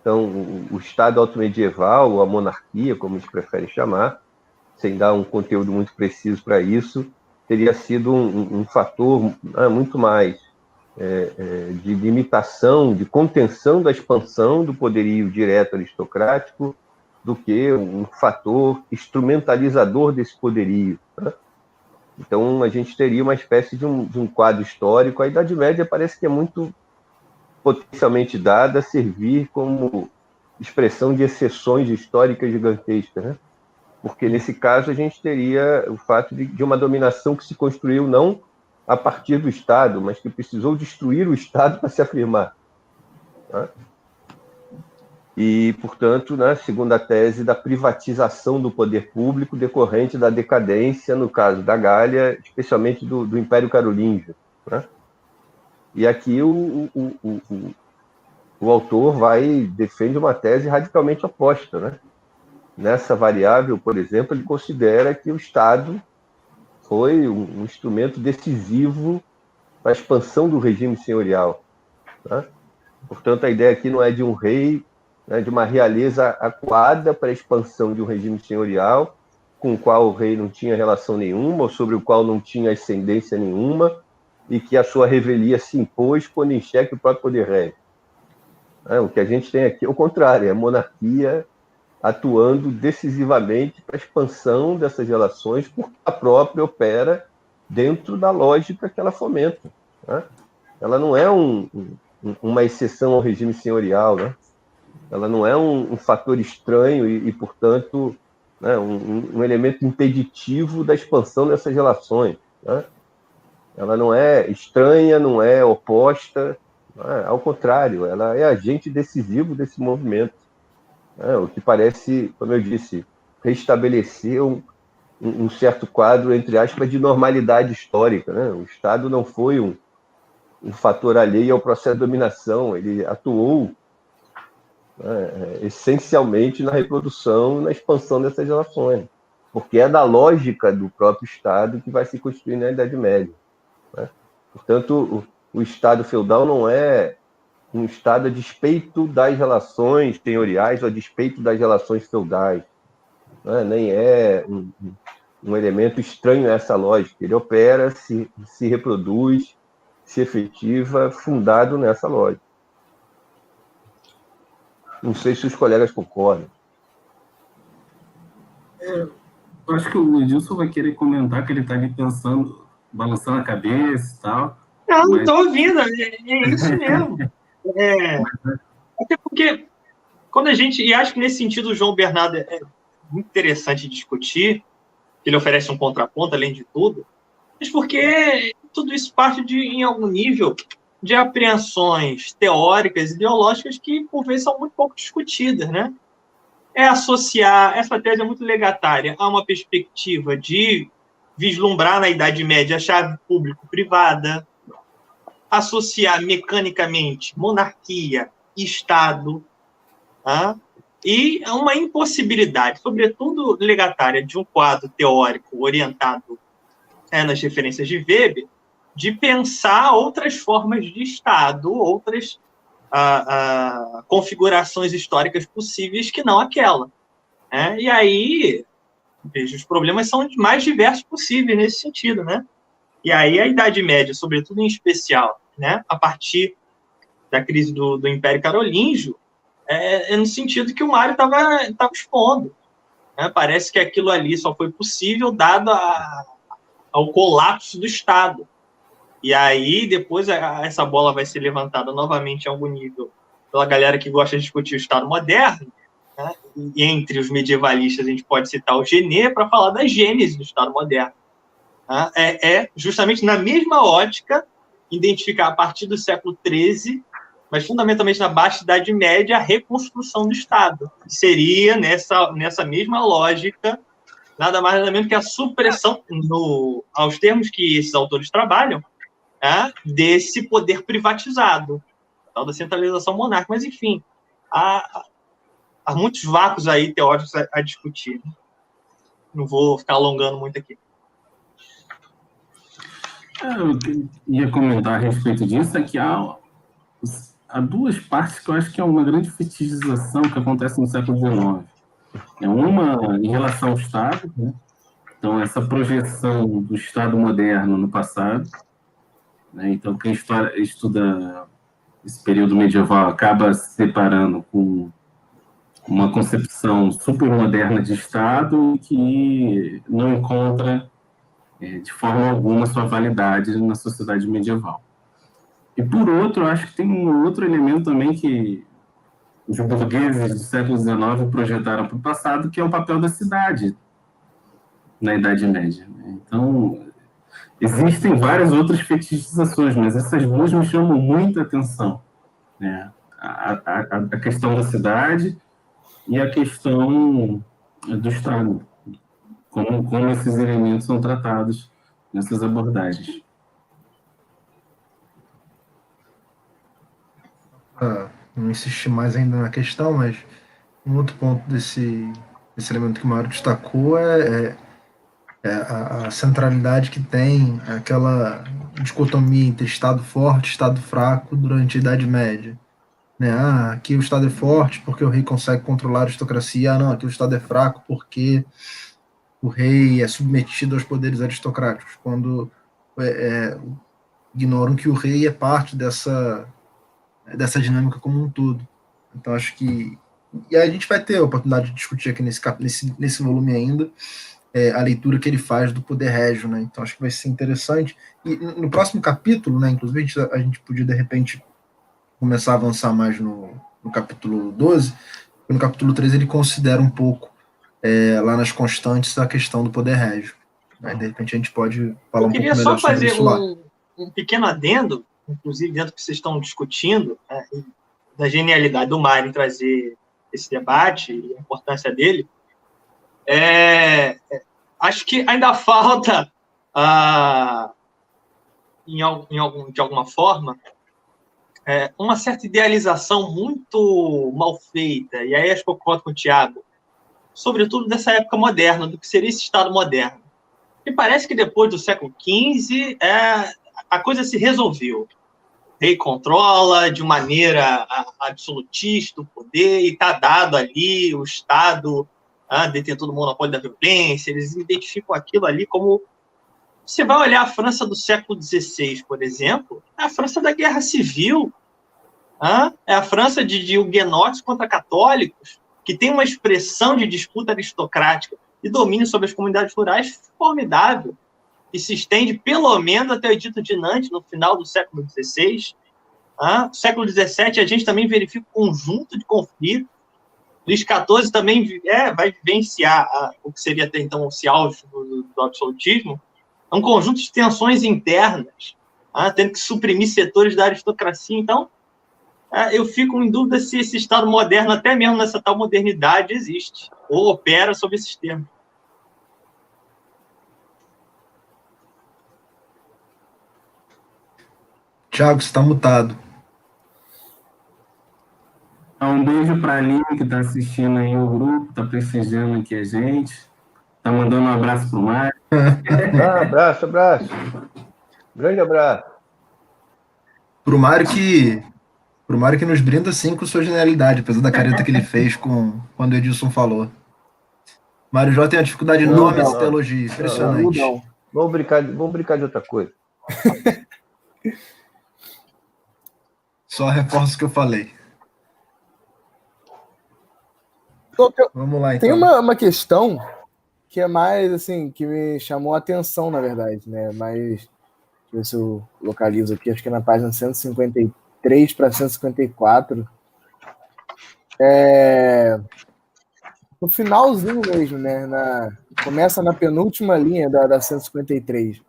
Então, o Estado altomedieval, ou a monarquia, como eles preferem chamar, sem dar um conteúdo muito preciso para isso, teria sido um fator muito mais de limitação, de contenção da expansão do poderio direto aristocrático do que um fator instrumentalizador desse poderio, né? Então, a gente teria uma espécie de um quadro histórico. A Idade Média parece que é muito potencialmente dada a servir como expressão de exceções históricas gigantescas, né? Porque, nesse caso, a gente teria o fato de uma dominação que se construiu não a partir do Estado, mas que precisou destruir o Estado para se afirmar, né? E, portanto, né, segundo a tese da privatização do poder público decorrente da decadência, no caso da Gália, especialmente do Império Carolíngio, né? E aqui o autor defende uma tese radicalmente oposta, né? Nessa variável, por exemplo, ele considera que o Estado foi um instrumento decisivo para a expansão do regime senhorial, né? Portanto, a ideia aqui não é de um rei, né, de uma realeza acuada para a expansão de um regime senhorial, com o qual o rei não tinha relação nenhuma, ou sobre o qual não tinha ascendência nenhuma, e que a sua revelia se impôs pondo em xeque o próprio poder régico. O que a gente tem aqui é o contrário, é a monarquia atuando decisivamente para a expansão dessas relações, porque a própria opera dentro da lógica que ela fomenta, né? Ela não é uma exceção ao regime senhorial, né? Ela não é um fator estranho e portanto, né, um elemento impeditivo da expansão dessas relações, né? Ela não é estranha, não é oposta, né? Ao contrário, ela é agente decisivo desse movimento, né? O que parece, como eu disse, restabelecer um certo quadro, entre aspas, de normalidade histórica, né? O Estado não foi um fator alheio ao processo de dominação, ele atuou essencialmente na reprodução, na expansão dessas relações, porque é da lógica do próprio Estado que vai se construir na Idade Média, né? Portanto, o Estado feudal não é um Estado a despeito das relações senhoriais ou a despeito das relações feudais, né? Nem é um elemento estranho a essa lógica. Ele opera, se reproduz, se efetiva, fundado nessa lógica. Não sei se os colegas concordam. Eu acho que o Edilson vai querer comentar que ele está ali pensando, balançando a cabeça e tal. Não, estou ouvindo, é isso mesmo. Até porque, quando a gente... E acho que nesse sentido o João Bernardo é muito interessante discutir, ele oferece um contraponto, além de tudo, mas porque tudo isso parte em algum nível, de apreensões teóricas, ideológicas, que, por vezes, são muito pouco discutidas, né? É associar, essa tese é muito legatária, a uma perspectiva de vislumbrar na Idade Média a chave público-privada, associar mecanicamente monarquia e Estado, e uma impossibilidade, sobretudo legatária, de um quadro teórico orientado nas referências de Weber, de pensar outras formas de Estado, outras configurações históricas possíveis que não aquela. E aí, veja, os problemas são os mais diversos possíveis nesse sentido, né? E aí a Idade Média, sobretudo em especial, né, a partir da crise do Império Carolíngio, no sentido que o Mário estava expondo. Né? Parece que aquilo ali só foi possível dado ao colapso do Estado. E aí, depois, essa bola vai ser levantada novamente em algum nível pela galera que gosta de discutir o Estado moderno, né? E entre os medievalistas, a gente pode citar o Genet para falar da gênese do Estado moderno. Justamente na mesma ótica, identificar a partir do século XIII, mas fundamentalmente na Baixa Idade Média, a reconstrução do Estado. Seria, nessa mesma lógica, nada mais nada menos que a supressão, aos termos que esses autores trabalham, desse poder privatizado, tal da centralização monárquica. Mas, enfim, há muitos vácuos aí teóricos a discutir. Não vou ficar alongando muito aqui. Eu ia comentar a respeito disso, é que há duas partes que eu acho que é uma grande fetichização que acontece no século XIX. Uma em relação ao Estado, né? Então, essa projeção do Estado moderno no passado, né? Então, quem estuda esse período medieval acaba se deparando com uma concepção supermoderna de Estado que não encontra, de forma alguma, sua validade na sociedade medieval. E, por outro, acho que tem um outro elemento também que os burgueses do século XIX projetaram para o passado, que é o papel da cidade na Idade Média. Então, existem várias outras fetichizações, mas essas duas me chamam muita atenção, né? A questão da cidade e a questão do Estado, como esses elementos são tratados nessas abordagens. Não insistir mais ainda na questão, mas um outro ponto desse elemento que o Mário destacou é a centralidade que tem aquela dicotomia entre Estado forte e Estado fraco durante a Idade Média. Né? Aqui o Estado é forte porque o rei consegue controlar a aristocracia. Não, aqui o Estado é fraco porque o rei é submetido aos poderes aristocráticos, quando ignoram que o rei é parte dessa dinâmica como um todo. Então, acho que... E a gente vai ter a oportunidade de discutir aqui nesse volume ainda a leitura que ele faz do poder régio, né? Então, acho que vai ser interessante. E no próximo capítulo, né, inclusive, a gente podia, de repente, começar a avançar mais no capítulo 12, porque no capítulo 13 ele considera um pouco, lá nas constantes, a questão do poder régio. Né? De repente, a gente pode falar um pouco melhor sobre isso lá. Eu queria só fazer um pequeno adendo, inclusive dentro do que vocês estão discutindo, da genialidade do Mário em trazer esse debate e a importância dele. Acho que ainda falta, de alguma forma, uma certa idealização muito mal feita, e aí acho que eu concordo com o Tiago, sobretudo dessa época moderna, do que seria esse Estado moderno. E parece que depois do século XV, a coisa se resolveu. O rei controla de maneira absolutista o poder e está dado ali o Estado detentor do monopólio da violência. Eles identificam aquilo ali como... Você vai olhar a França do século XVI, por exemplo, é a França da Guerra Civil, é a França de huguenotes contra católicos, que tem uma expressão de disputa aristocrática e domínio sobre as comunidades rurais formidável, que se estende pelo menos até o Edito de Nantes, no final do século XVI. No século XVII, a gente também verifica um conjunto de conflitos Luís XIV também vai vivenciar o que seria até então o auge do absolutismo, é um conjunto de tensões internas, tendo que suprimir setores da aristocracia. Então, eu fico em dúvida se esse Estado moderno, até mesmo nessa tal modernidade, existe ou opera sob esses termos. Thiago, você está mutado. Um beijo para a Aline, que está assistindo aí o grupo, está prestigiando aqui a gente. Está mandando um abraço para o Mário. Abraço. Grande abraço. Pro Mário que nos brinda sim com sua genialidade, apesar da careta que ele fez quando o Edilson falou. Mário Jó tem uma dificuldade enorme nessa teologia, impressionante. Não. Vamos brincar de outra coisa. Só reforço o que eu falei. Vamos lá, então. Tem uma questão que é mais, assim, que me chamou a atenção, na verdade, né? Mas, deixa eu ver se eu localizo aqui, acho que é na página 153 para 154. No finalzinho mesmo, né? Começa na penúltima linha da 153.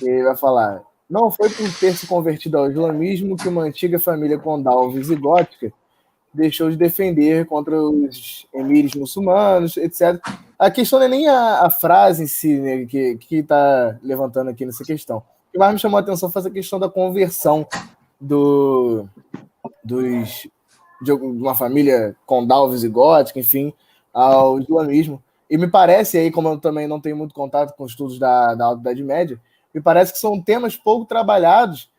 Ele vai falar: não foi por ter se convertido ao islamismo que uma antiga família condal visigótica deixou de defender contra os emires muçulmanos, etc. A questão não é nem a frase em si, né, que está levantando aqui nessa questão. O que mais me chamou a atenção foi essa questão da conversão de uma família condal visigótica, enfim, ao islamismo. E me parece, aí, como eu também não tenho muito contato com estudos da Alta Idade Média, me parece que são temas pouco trabalhados,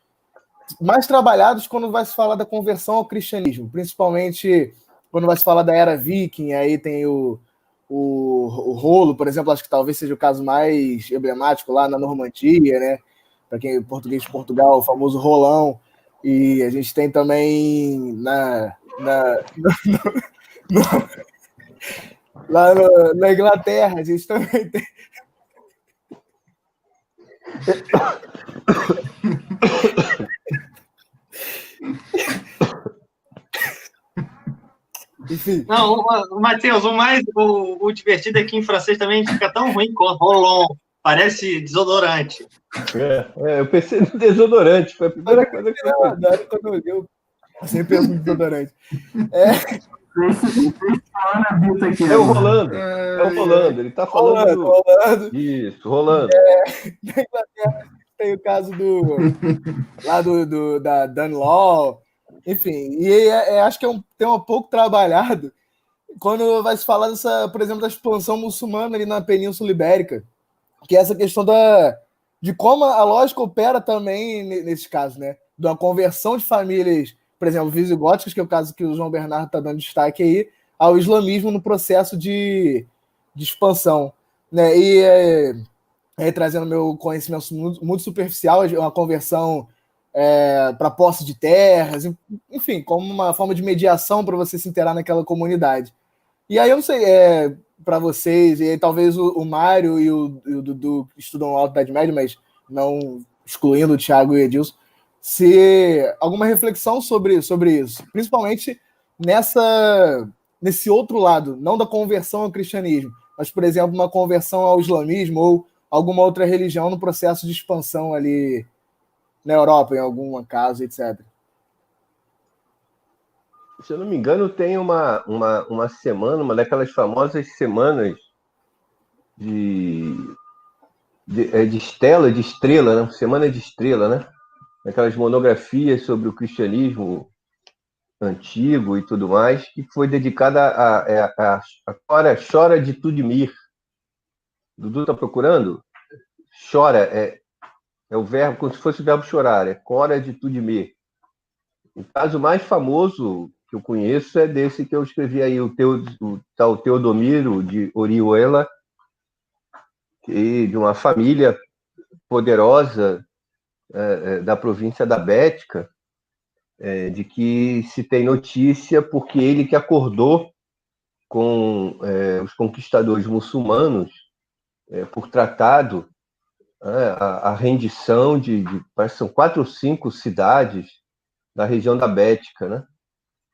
mais trabalhados quando vai se falar da conversão ao cristianismo, principalmente quando vai se falar da era viking. Aí tem o rolo, por exemplo, acho que talvez seja o caso mais emblemático lá na Normandia, né? Para quem é português de Portugal, o famoso rolão. E a gente tem também lá na Inglaterra, a gente também tem. Enfim. Não, Matheus, o divertido é que em francês também fica tão ruim quanto rolon. Parece desodorante. Eu pensei no desodorante, foi a primeira coisa que eu adoro quando eu li. Eu sempre penso no desodorante. É o Rolando. Ele tá falando. Rolando. Isso, Rolando. Na Inglaterra tem o caso da Danlaw. Enfim, e acho que é um tema pouco trabalhado quando vai se falar por exemplo, da expansão muçulmana ali na Península Ibérica, que é essa questão de como a lógica opera também nesses casos, né? Da conversão de famílias, por exemplo, visigóticas, que é o caso que o João Bernardo está dando destaque aí, ao islamismo no processo de expansão, né? E trazendo meu conhecimento muito superficial, uma conversão para posse de terras, enfim, como uma forma de mediação para você se inteirar naquela comunidade. E aí eu não sei, para vocês, e aí, talvez o Mário e o Dudu estudam a Alta Idade Média, mas não excluindo o Thiago e o Edilson, se alguma reflexão sobre isso, principalmente nesse outro lado, não da conversão ao cristianismo, mas, por exemplo, uma conversão ao islamismo ou alguma outra religião no processo de expansão ali na Europa, em algum caso, etc. Se eu não me engano, tem uma semana, uma daquelas famosas semanas de estrela, né? Semana de estrela, né? Aquelas monografias sobre o cristianismo antigo e tudo mais, que foi dedicada a Chora de Tudmir. Dudu está procurando? Chora, é o verbo, como se fosse o verbo chorar, é Cora de Tudmir. O caso mais famoso que eu conheço é desse que eu escrevi aí, o tal Teodomiro de Orihuela, de uma família poderosa da província da Bética, de que se tem notícia porque ele que acordou com os conquistadores muçulmanos por tratado a rendição parece que são 4 ou 5 cidades da região da Bética, né?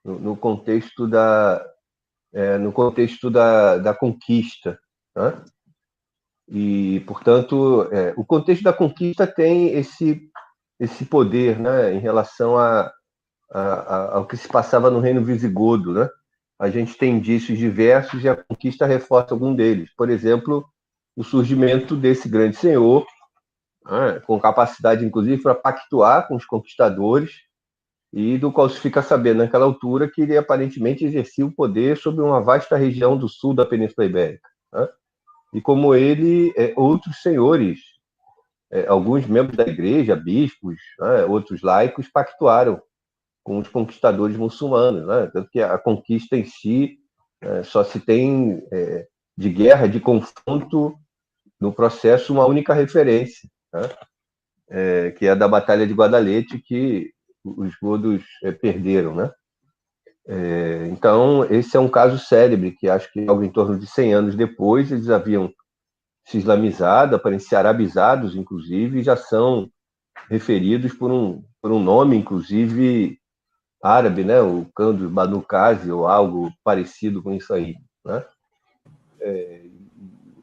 No contexto no contexto da conquista, né? E, portanto, o contexto da conquista tem esse poder, né, em relação ao que se passava no reino visigodo, né? A gente tem indícios diversos e a conquista reforça algum deles. Por exemplo, o surgimento desse grande senhor, né, com capacidade, inclusive, para pactuar com os conquistadores, e do qual se fica sabendo naquela altura que ele aparentemente exercia o poder sobre uma vasta região do sul da Península Ibérica, né? E como ele, outros senhores, alguns membros da igreja, bispos, né, outros laicos, pactuaram com os conquistadores muçulmanos, né? Tanto que a conquista em si só se tem de guerra, de confronto no processo, uma única referência, né? Que é a da Batalha de Guadalete, que os godos perderam, né? Então, esse é um caso célebre, que acho que algo em torno de 100 anos depois, eles haviam se islamizado, aparecem se arabizados, inclusive, e já são referidos por um nome, inclusive, árabe, né? O clã dos Banu Qazi, ou algo parecido com isso aí, né?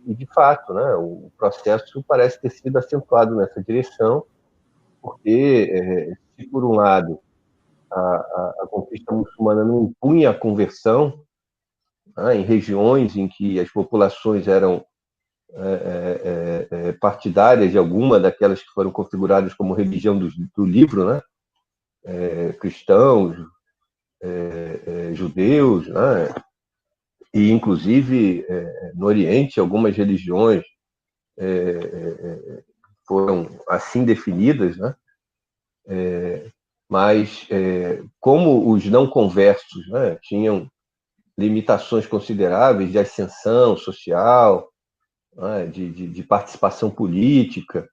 E, de fato, né, o processo parece ter sido acentuado nessa direção, porque, se por um lado a conquista muçulmana não impunha a conversão, né, em regiões em que as populações eram partidárias de alguma daquelas que foram configuradas como religião do livro, né? Cristãos, judeus, né? E inclusive no Oriente algumas religiões foram assim definidas, né? Mas como os não conversos, né, tinham limitações consideráveis de ascensão social, né, de participação política,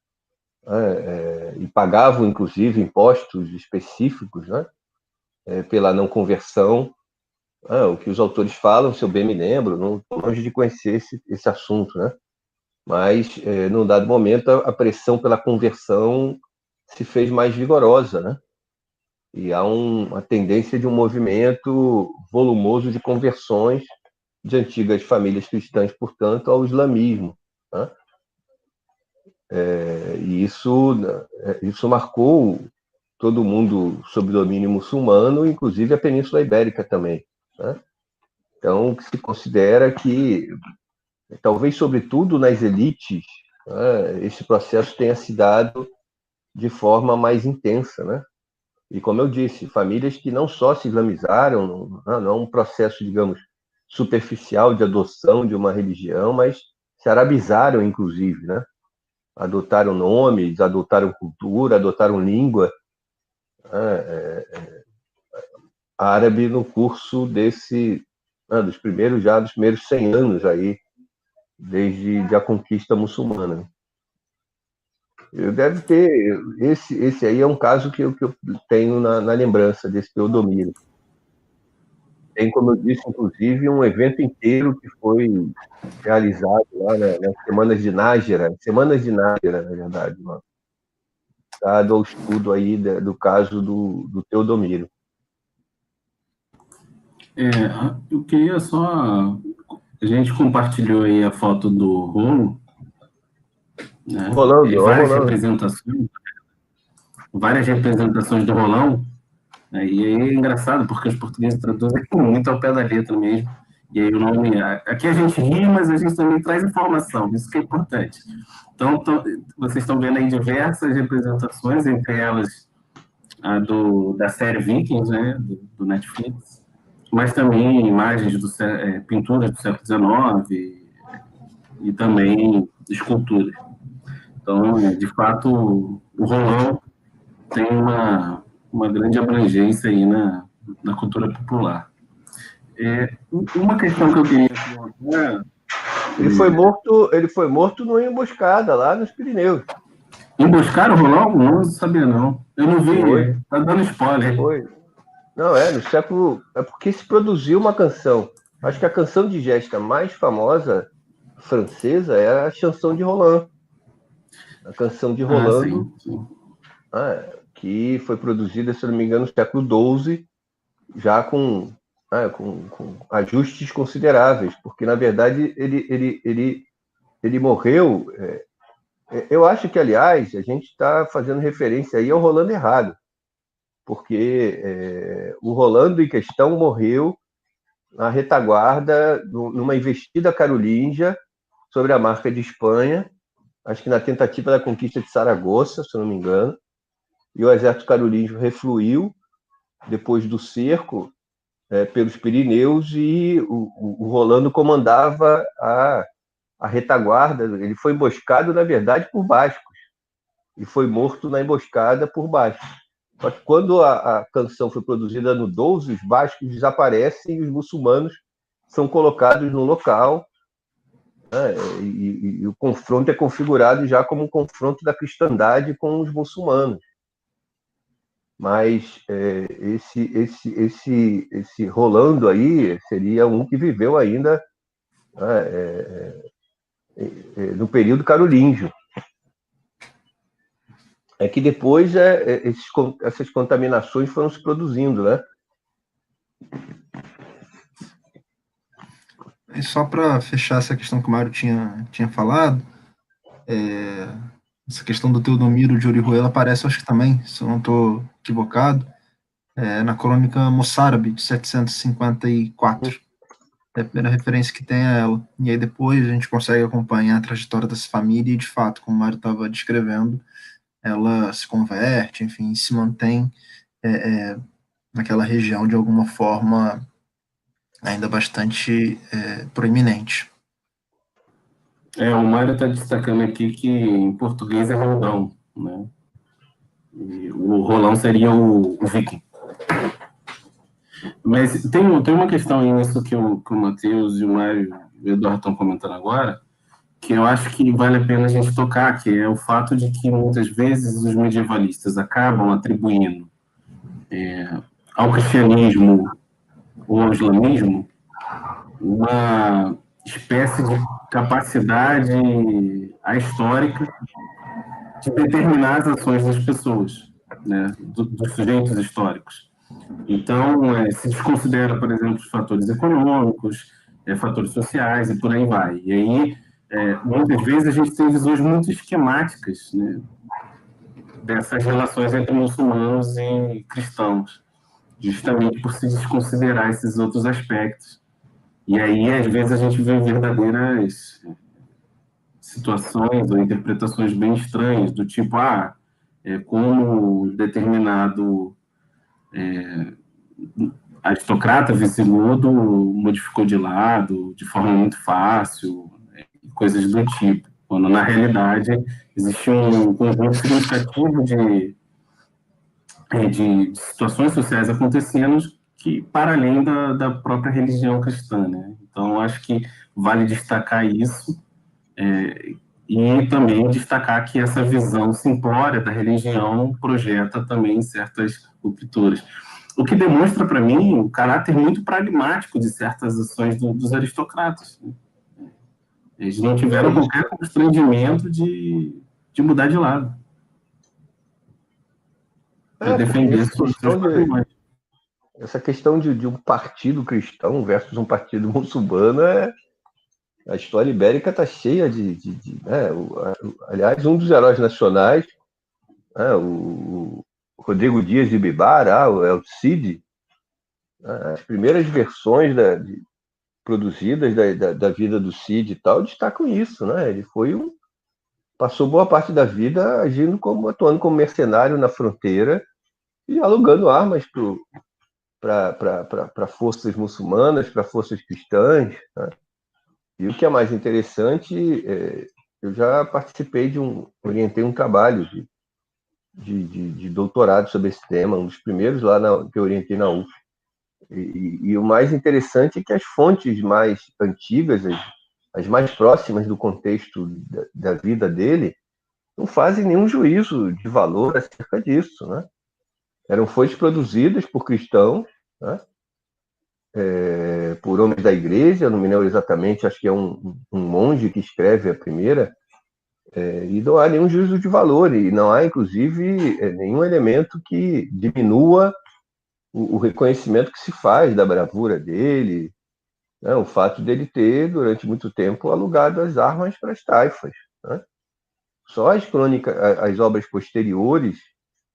né, e pagavam, inclusive, impostos específicos, né, pela não conversão. O que os autores falam, se eu bem me lembro, não estou longe de conhecer esse assunto, né, mas, num dado momento, a pressão pela conversão se fez mais vigorosa, né, e há uma tendência de um movimento volumoso de conversões de antigas famílias cristãs, portanto, ao islamismo, né? E isso marcou todo mundo sob domínio muçulmano, inclusive a Península Ibérica também, né? Então, se considera que, talvez, sobretudo nas elites, né, esse processo tenha se dado de forma mais intensa, né? E, como eu disse, famílias que não só se islamizaram, não é um processo, digamos, superficial de adoção de uma religião, mas se arabizaram, inclusive, né? Adotaram nomes, adotaram cultura, adotaram língua, né, árabe no curso dos primeiros 100 anos aí, desde a conquista muçulmana. Deve ter, esse aí é um caso que eu tenho na lembrança desse Teodomiro. Tem, como eu disse, inclusive, um evento inteiro que foi realizado lá nas Semanas de Nájera, na verdade, dado ao estudo aí do caso do Teodomiro. Eu queria só... A gente compartilhou aí a foto do rolo, né? Rolando. Várias representações do rolão, né? E aí é engraçado, porque os portugueses traduzem muito ao pé da letra mesmo. E aí o nome... Aqui a gente ri, mas a gente também traz informação, isso que é importante. Então, vocês estão vendo aí diversas representações, entre elas a da série Vikings, né, do Netflix, mas também imagens pinturas do século XIX e também esculturas. Então, de fato, o rolão tem uma grande abrangência aí na cultura popular. Uma questão que eu queria perguntar... Ele foi morto numa emboscada lá nos Pirineus. Emboscaram o rolão? Não sabia, não. Eu não vi, tá dando spoiler. Foi. Não, no século... É porque se produziu uma canção. Acho que a canção de gesta mais famosa francesa é a Chanson de Roland. A canção de Rolando, sim. Que foi produzida, se não me engano, no século XII, já com com ajustes consideráveis, porque, na verdade, ele morreu. Eu acho que, aliás, a gente está fazendo referência aí ao Rolando errado, porque o Rolando em questão morreu na retaguarda, numa investida carolíngia sobre a marca de Espanha, acho que na tentativa da conquista de Saragoça, se eu não me engano, e o exército carolíngio refluiu depois do cerco pelos Pirineus, e o Rolando comandava a retaguarda. Ele foi emboscado, na verdade, por bascos, e foi morto na emboscada por bascos. Só que quando a canção foi produzida no 12, os bascos desaparecem e os muçulmanos são colocados no local, né? E o confronto é configurado já como um confronto da cristandade com os muçulmanos. Mas esse Rolando aí seria um que viveu ainda no período carolíngio. É que depois essas contaminações foram se produzindo, né? E só para fechar essa questão que o Mário tinha falado, essa questão do Teodomiro de Orihuela aparece, acho que também, se eu não estou equivocado, na crônica Moçárabe, de 754. É a primeira referência que tem a ela. E aí depois a gente consegue acompanhar a trajetória dessa família e, de fato, como o Mário estava descrevendo, ela se converte, enfim, se mantém naquela região de alguma forma ainda bastante proeminente. O Mário está destacando aqui que em português é Roldão, né? E o Rolão seria o Viking. Mas tem uma questão aí nisso que o Matheus e o Mário e o Eduardo estão comentando agora, que eu acho que vale a pena a gente tocar, que é o fato de que muitas vezes os medievalistas acabam atribuindo ao cristianismo ou ao islamismo uma espécie de capacidade histórica de determinar as ações das pessoas, né, dos sujeitos históricos. Então, se desconsidera, por exemplo, os fatores econômicos, fatores sociais e por aí vai. E aí, muitas vezes, a gente tem visões muito esquemáticas, né, dessas relações entre muçulmanos e cristãos, justamente por se desconsiderar esses outros aspectos. E aí, às vezes, a gente vê verdadeiras situações ou interpretações bem estranhas, do tipo, como determinado aristocrata visigodo modificou de lado de forma muito fácil, coisas do tipo, quando na realidade existe um conjunto significativo de situações sociais acontecendo que para além da própria religião cristã, né? Então acho que vale destacar isso, e também destacar que essa visão simplória da religião projeta também certas rupturas. O que demonstra para mim o caráter muito pragmático de certas ações dos aristocratas. Eles não tiveram qualquer constrangimento de mudar de lado. Para defender seus patrimônios. Essa questão de um partido cristão versus um partido muçulmano a história ibérica está cheia aliás, um dos heróis nacionais, o Rodrigo Dias de Bibar, o Cid, as primeiras versões produzidas da vida do Cid e tal destacam isso, né? Ele passou boa parte da vida atuando como mercenário na fronteira e alugando armas para forças muçulmanas, para forças cristãs, né? E o que é mais interessante, eu já participei orientei um trabalho de doutorado sobre esse tema, um dos primeiros lá que eu orientei na UF. E o mais interessante é que as fontes mais antigas, as mais próximas do contexto da vida dele, não fazem nenhum juízo de valor acerca disso, né? Eram fontes produzidas por cristãos, né? Por homens da igreja, não me lembro exatamente, acho que é um monge que escreve a primeira, e não há nenhum juízo de valor, e não há, inclusive, nenhum elemento que diminua o reconhecimento que se faz da bravura dele, né? O fato dele ter, durante muito tempo, alugado as armas para as taifas, né? Só as crônicas, as obras posteriores,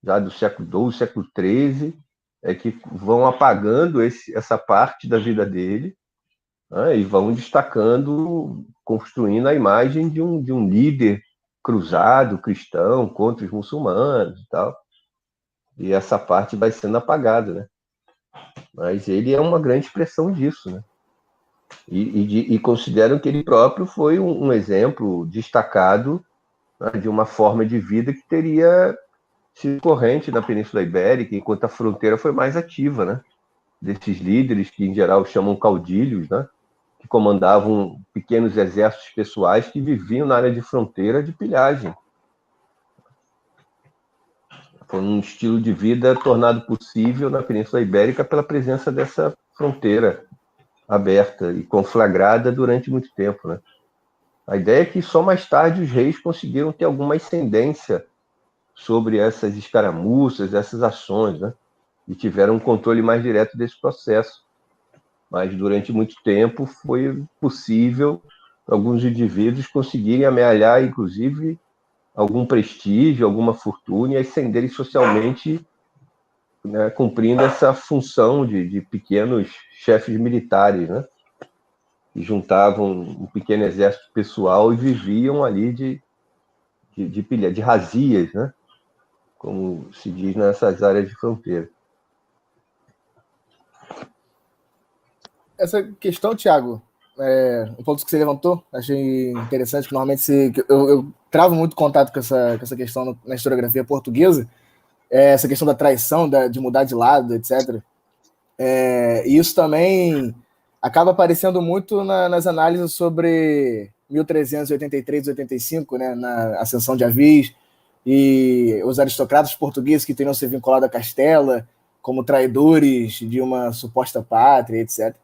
já do século XII, século XIII, é que vão apagando essa parte da vida dele, né? E vão destacando, construindo a imagem de um líder cruzado, cristão, contra os muçulmanos e tal. E essa parte vai sendo apagada, né? Mas ele é uma grande expressão disso, né? E consideram que ele próprio foi um exemplo destacado, né, de uma forma de vida que teria sido corrente na Península Ibérica, enquanto a fronteira foi mais ativa, né? Desses líderes que, em geral, chamam caudilhos, né? Que comandavam pequenos exércitos pessoais que viviam na área de fronteira de pilhagem. Foi um estilo de vida tornado possível na Península Ibérica pela presença dessa fronteira aberta e conflagrada durante muito tempo, né? A ideia é que só mais tarde os reis conseguiram ter alguma ascendência sobre essas escaramuças, essas ações, né? E tiveram um controle mais direto desse processo. Mas durante muito tempo foi possível alguns indivíduos conseguirem amealhar, inclusive, algum prestígio, alguma fortuna e ascenderem socialmente, né, cumprindo essa função de pequenos chefes militares, né? Que juntavam um pequeno exército pessoal e viviam ali de razias, né? Como se diz nessas áreas de fronteira. Essa questão, Thiago, um ponto que você levantou, achei interessante, que normalmente eu travo muito contato com essa questão na historiografia portuguesa, essa questão da traição, de mudar de lado, etc. E isso também acaba aparecendo muito nas análises sobre 1383 e 85, né, na Ascensão de Avis, e os aristocratas portugueses que teriam se vinculado a Castela como traidores de uma suposta pátria, etc.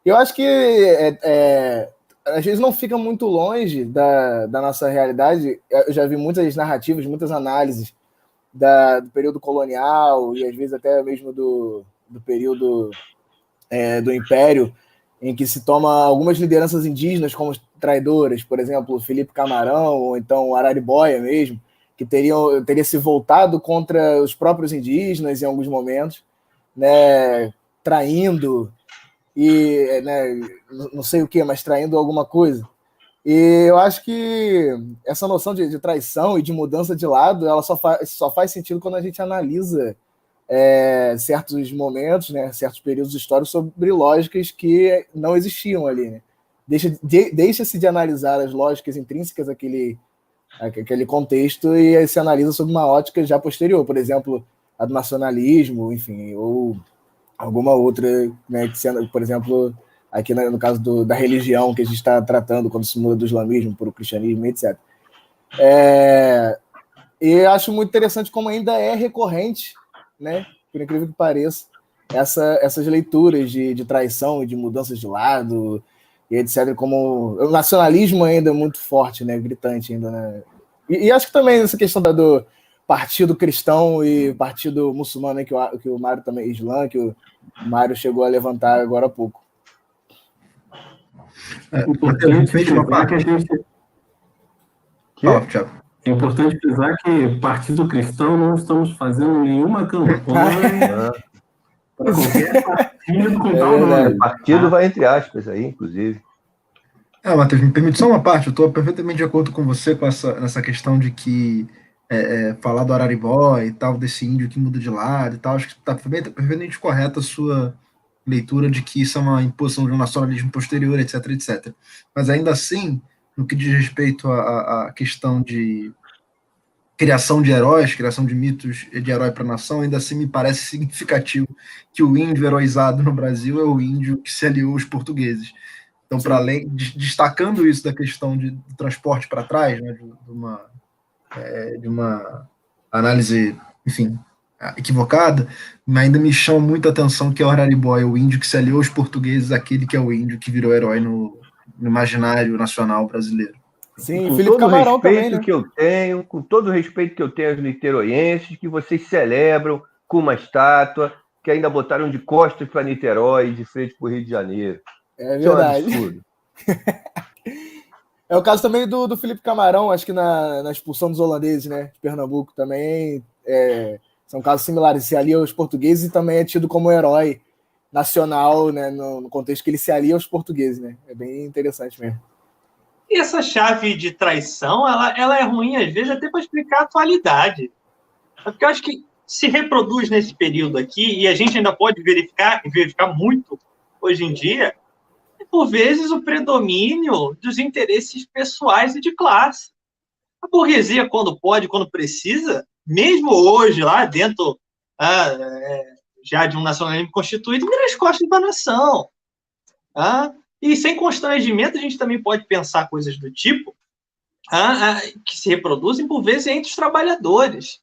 Eu acho que às vezes não fica muito longe da nossa realidade. Eu já vi muitas narrativas, muitas análises do período colonial e às vezes até mesmo do período do Império, em que se toma algumas lideranças indígenas como traidoras, por exemplo, Felipe Camarão, ou então Araribóia mesmo, que teria se voltado contra os próprios indígenas em alguns momentos, né, traindo, e né, não sei o que, mas traindo alguma coisa. E eu acho que essa noção de traição e de mudança de lado, ela só faz sentido quando a gente analisa certos momentos, né, certos períodos históricos sobre lógicas que não existiam ali, né? Deixa-se de analisar as lógicas intrínsecas àquele contexto e se analisa sob uma ótica já posterior, por exemplo, a do nacionalismo, enfim, ou alguma outra, né, que, por exemplo, aqui no caso da religião que a gente está tratando quando se muda do islamismo para o cristianismo, etc. E acho muito interessante como ainda é recorrente, né, por incrível que pareça, essas leituras de traição e de mudanças de lado, e etc. Como o nacionalismo ainda é muito forte, né, gritante ainda, né? E acho que também essa questão do partido cristão e partido muçulmano, né, que o Mário também, Islã, que o Mário chegou a levantar agora há pouco. Importante frisar que a gente... É importante frisar que partido cristão não estamos fazendo nenhuma campanha para qualquer partido com tal nome. Partido vai entre aspas aí, inclusive. Matheus, me permite só uma parte. Eu estou perfeitamente de acordo com você nessa questão de que falar do Araribóia e tal, desse índio que muda de lado e tal, acho que está perfeitamente correta a sua leitura de que isso é uma imposição de um nacionalismo posterior, etc, etc. Mas ainda assim, no que diz respeito à questão de criação de heróis, criação de mitos de herói para a nação, ainda assim me parece significativo que o índio heroizado no Brasil é o índio que se aliou aos portugueses. Então, para além, destacando isso da questão do transporte para trás, né, de uma análise, enfim, equivocada, ainda me chama muita atenção que é o Araribóia, o índio que se aliou aos portugueses, aquele que é o índio que virou herói no imaginário nacional brasileiro. Sim, com Felipe todo o Camarão respeito também, né? que eu tenho, com todo o respeito que eu tenho aos niteroienses, que vocês celebram com uma estátua, que ainda botaram de costas para Niterói e de frente para o Rio de Janeiro. É Isso é um verdade. absurdo. É o caso também do Felipe Camarão, acho que na expulsão dos holandeses, né? De Pernambuco também. São casos similares. Se alia aos portugueses e também é tido como herói nacional, né? No contexto que ele se alia aos portugueses, né? É bem interessante mesmo. E essa chave de traição, ela é ruim, às vezes, até para explicar a atualidade. Porque eu acho que se reproduz nesse período aqui, e a gente ainda pode verificar muito hoje em dia, por vezes o predomínio dos interesses pessoais e de classe. A burguesia, quando pode, quando precisa, mesmo hoje, lá dentro já de um nacionalismo constituído, vira as costas da nação. E sem constrangimento, a gente também pode pensar coisas do tipo que se reproduzem, por vezes, entre os trabalhadores.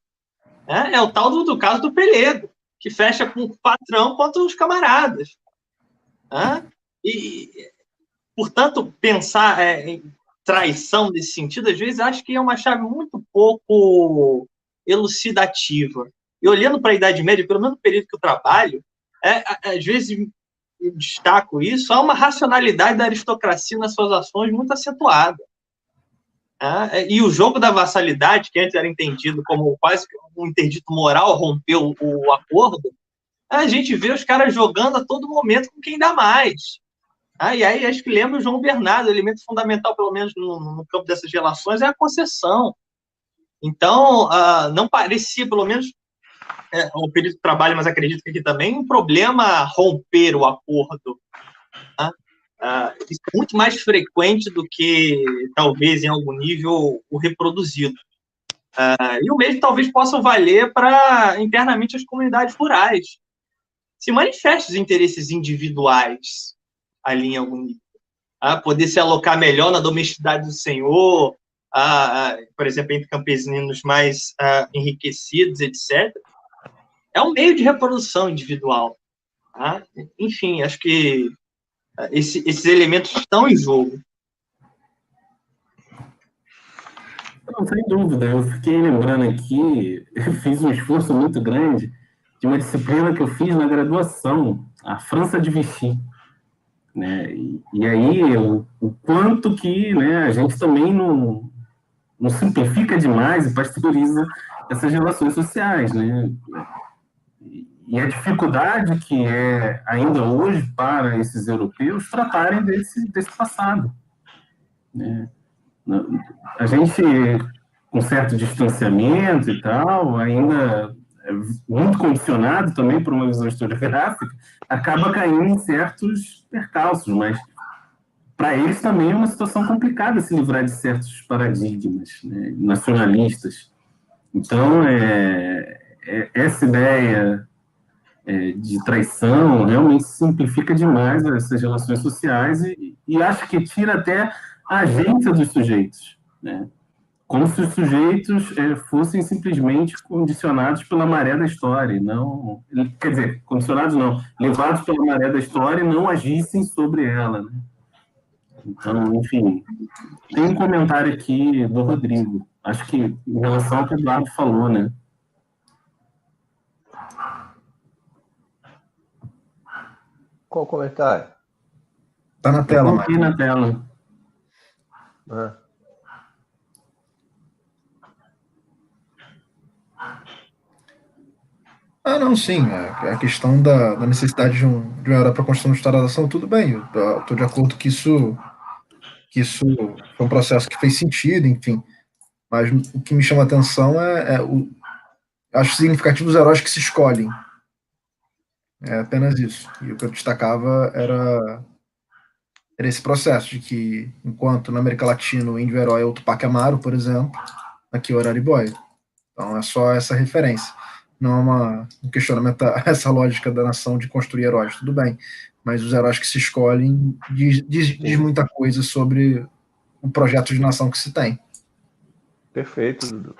É o tal do caso do Pelego, que fecha com o patrão contra os camaradas. E, portanto, pensar em traição nesse sentido, às vezes, acho que é uma chave muito pouco elucidativa. E olhando para a Idade Média, pelo menos no período que eu trabalho, às vezes eu destaco isso, há uma racionalidade da aristocracia nas suas ações muito acentuada. E o jogo da vassalidade, que antes era entendido como quase um interdito moral, rompeu o acordo, a gente vê os caras jogando a todo momento com quem dá mais. E aí acho que lembra o João Bernardo, o elemento fundamental, pelo menos no campo dessas relações, é a concessão. Então, não parecia, pelo menos, o período de trabalho, mas acredito que aqui também, um problema romper o acordo. Isso é muito mais frequente do que, talvez, em algum nível, o reproduzido. E o mesmo talvez possa valer para, internamente, as comunidades rurais. Se manifestam os interesses individuais ali em algum nível. Poder se alocar melhor na domesticidade do senhor, por exemplo, entre campesinos mais enriquecidos, etc. É um meio de reprodução individual. Enfim, acho que esses elementos estão em jogo. Não, sem dúvida. Eu fiquei lembrando aqui, eu fiz um esforço muito grande de uma disciplina que eu fiz na graduação, a França de Vichy. Né? E aí, o quanto que, né, a gente também não simplifica demais e pasteuriza essas relações sociais, né? E a dificuldade que é, ainda hoje, para esses europeus tratarem desse passado. Né? A gente, com certo distanciamento e tal, ainda muito condicionado também por uma visão historiográfica, acaba caindo em certos percalços, mas para eles também é uma situação complicada se livrar de certos paradigmas, né, nacionalistas. Então, essa ideia de traição realmente simplifica demais essas relações sociais e acho que tira até a agência dos sujeitos, né? Como se os sujeitos fossem simplesmente condicionados pela maré da história, não, quer dizer, condicionados não, levados pela maré da história e não agissem sobre ela, né? Então, enfim, tem um comentário aqui do Rodrigo, acho que em relação ao que o Eduardo falou, né? Qual o comentário? Tá na tela, Mário. Na tela. Não, sim. A questão da necessidade de um herói para construir uma história da ação, tudo bem. Eu estou de acordo que isso foi um processo que fez sentido, enfim. Mas o que me chama a atenção acho significativo os heróis que se escolhem. É apenas isso. E o que eu destacava era esse processo de que, enquanto na América Latina o índio herói é o Tupac Amaru, por exemplo, aqui é o Araribóia. Então é só essa referência. Não é um questionamento a essa lógica da nação de construir heróis, tudo bem. Mas os heróis que se escolhem diz muita coisa sobre o projeto de nação que se tem. Perfeito, Dudu.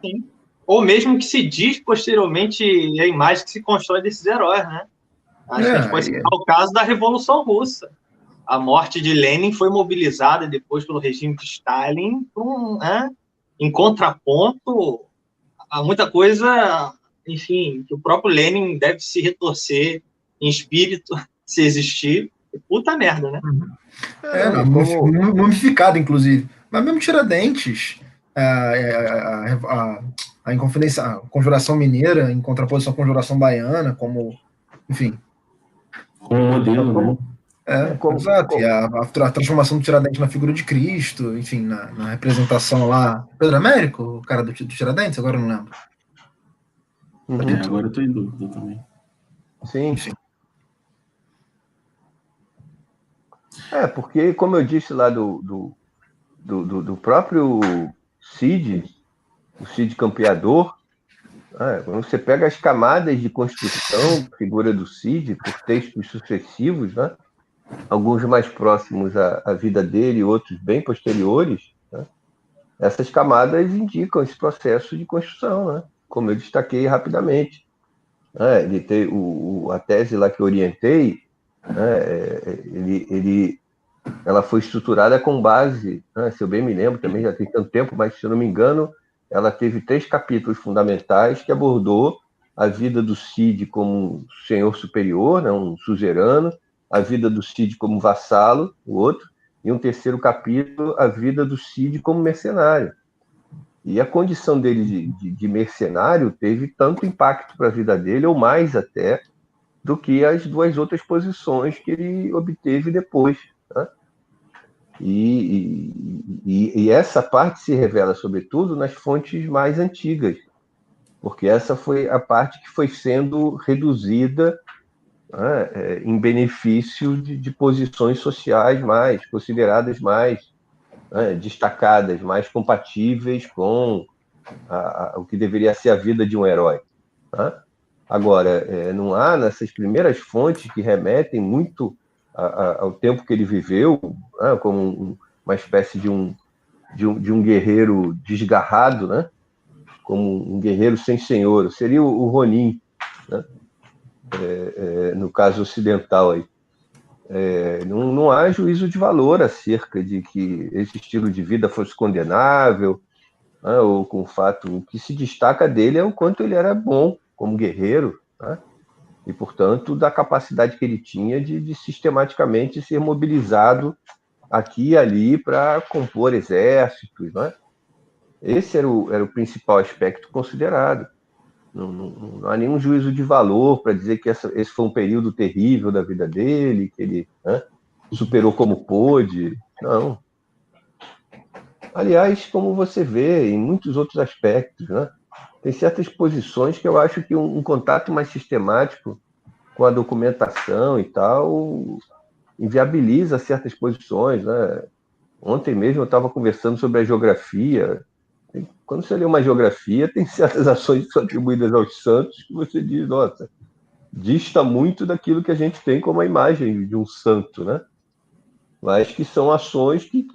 Sim. Ou mesmo que se diz posteriormente a imagem que se constrói desses heróis, né? Acho que a gente pode citar o caso da Revolução Russa. A morte de Lenin foi mobilizada depois pelo regime de Stalin em contraponto a muita coisa enfim, que o próprio Lenin deve se retorcer em espírito, se existir. Puta merda, né? Não, mumificado, inclusive. Mas mesmo Tiradentes, a Inconfidência, a Conjuração Mineira, em contraposição à Conjuração Baiana, como, enfim. Como modelo, né? Exato. E a transformação do Tiradentes na figura de Cristo, enfim, na representação lá. Pedro Américo, o cara do Tiradentes, agora eu não lembro. Agora eu tô em dúvida também. Sim. Enfim. Porque, como eu disse lá do próprio Cid, o Cid Campeador, quando você pega as camadas de construção, figura do Cid, por textos sucessivos, né? Alguns mais próximos à vida dele, outros bem posteriores, né? Essas camadas indicam esse processo de construção, né? Como eu destaquei rapidamente. Ele tem a tese lá que eu orientei, ela foi estruturada com base, se eu bem me lembro, também já tem tanto tempo, mas se eu não me engano, ela teve 3 capítulos fundamentais que abordou a vida do Cid como um senhor superior, né, um suzerano, a vida do Cid como vassalo, o outro, e um 3º capítulo, a vida do Cid como mercenário. E a condição dele de mercenário teve tanto impacto para a vida dele, ou mais até, do que as 2 outras posições que ele obteve depois. Né? E essa parte se revela, sobretudo, nas fontes mais antigas, porque essa foi a parte que foi sendo reduzida, né, em benefício de posições sociais mais consideradas mais, né, destacadas, mais compatíveis com o que deveria ser a vida de um herói. Né? Agora, não há nessas primeiras fontes que remetem muito ao tempo que ele viveu, né, como uma espécie de um guerreiro desgarrado, né, como um guerreiro sem senhor. Seria o Ronin, né, no caso ocidental. Aí. Não há juízo de valor acerca de que esse estilo de vida fosse condenável, né, ou com o fato. O que se destaca dele é o quanto ele era bom como guerreiro, né? E, portanto, da capacidade que ele tinha de sistematicamente ser mobilizado aqui e ali para compor exércitos. Né? Esse era o principal aspecto considerado. Não há nenhum juízo de valor para dizer que esse foi um período terrível da vida dele, que ele, né, superou como pôde. Não. Aliás, como você vê em muitos outros aspectos, né? Tem certas posições que eu acho que um contato mais sistemático com a documentação e tal inviabiliza certas posições, né? Ontem mesmo eu estava conversando sobre a geografia. Quando você lê uma geografia, tem certas ações que são atribuídas aos santos que você diz, nossa, dista muito daquilo que a gente tem como a imagem de um santo, né? Mas que são ações que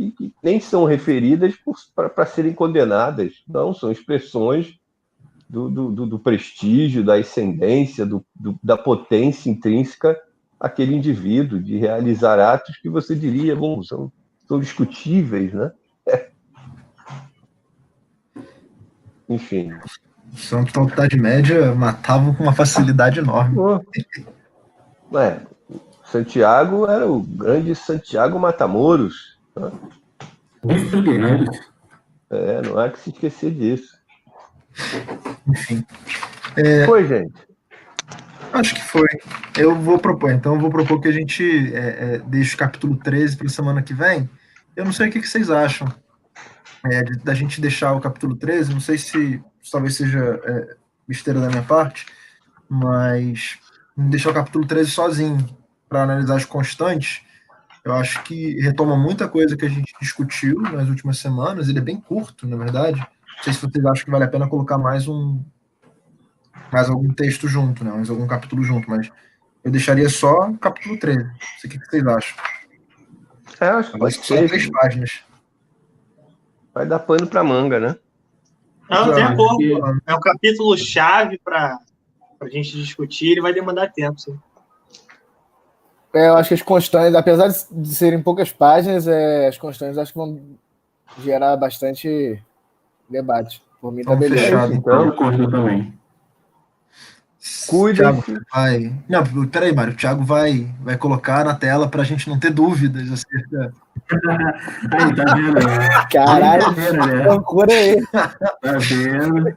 nem são referidas para serem condenadas, não, são expressões do prestígio, da ascendência, da potência intrínseca àquele indivíduo, de realizar atos que você diria, bom, são discutíveis, né? Enfim. O santo da Idade Média matavam com uma facilidade enorme. Santiago era o grande Santiago Matamoros. Né? Não há que se esquecer disso. Enfim. Foi, gente? Acho que foi. Eu vou propor que a gente deixe o capítulo 13 para a semana que vem. Eu não sei o que vocês acham da gente deixar o capítulo 13. Não sei se talvez seja besteira da minha parte, mas deixar o capítulo 13 sozinho para analisar as constantes. Eu acho que retoma muita coisa que a gente discutiu nas últimas semanas. Ele é bem curto, na verdade. Não sei se vocês acham que vale a pena colocar mais algum texto junto, né? Mais algum capítulo junto, mas eu deixaria só o capítulo 13. Não sei o que vocês acham. Acho que pode ser. 3 páginas. Vai dar pano para manga, né? Não, tem acordo. É um capítulo chave para a gente discutir. Ele vai demandar tempo, sim. Eu acho que as constantes, apesar de serem poucas páginas, as constantes acho que vão gerar bastante debate. Por mim, tá beleza. Fechado, então. Eu concordo também. Cuidem-se. Thiago vai. Não, peraí, Mário. O Thiago vai colocar na tela para a gente não ter dúvidas acerca. Aí, tá vendo? Caralho, Brincadeira, né? loucura aí. Tá vendo?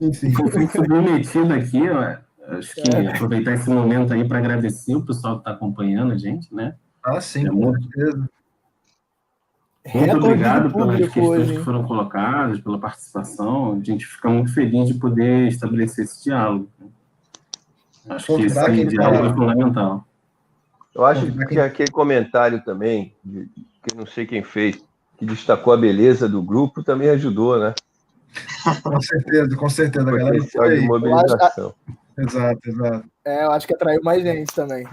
Enfim. Foi submetido aqui, ó. Acho que aproveitar esse momento aí para agradecer o pessoal que está acompanhando a gente, né? Ah, sim, É com muito- certeza. Muito Recorde obrigado de pelas público questões hoje, que hein? foram colocadas, pela participação. A gente fica muito feliz de poder estabelecer esse diálogo. Acho que Convidar esse quem diálogo é tá- fundamental. Eu acho que aquele comentário também, que eu não sei quem fez, que destacou a beleza do grupo, também ajudou, né? Com certeza. A galera Potencial de foi. mobilização. Exato. Eu acho que atraiu mais gente também.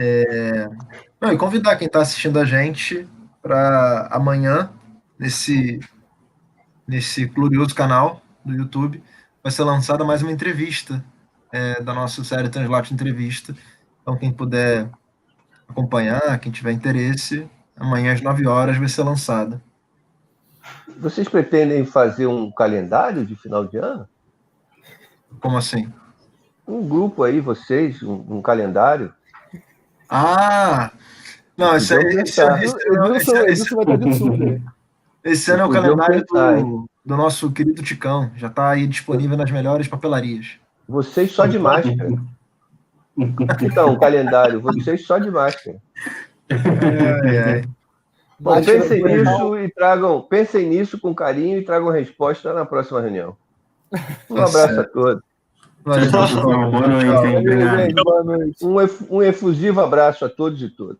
Não, e convidar quem está assistindo a gente para amanhã, nesse glorioso canal do YouTube, vai ser lançada mais uma entrevista da nossa série Translate Entrevista. Então, quem puder acompanhar, quem tiver interesse, amanhã às 9 horas vai ser lançada. Vocês pretendem fazer um calendário de final de ano? Como assim? Um grupo aí, vocês, um calendário? Ah! Não, esse Edilson vai estar de super. Esse ano é o Podiam calendário pensar, do nosso querido Ticão. Já está aí disponível nas melhores papelarias. Vocês só de máscara. Então, um calendário, vocês só de máscara. Bom, pensem nisso com carinho e tragam resposta na próxima reunião. Um abraço a todos. Valeu, Boa noite, hein? Obrigado. Boa noite. Um efusivo abraço a todos e todas.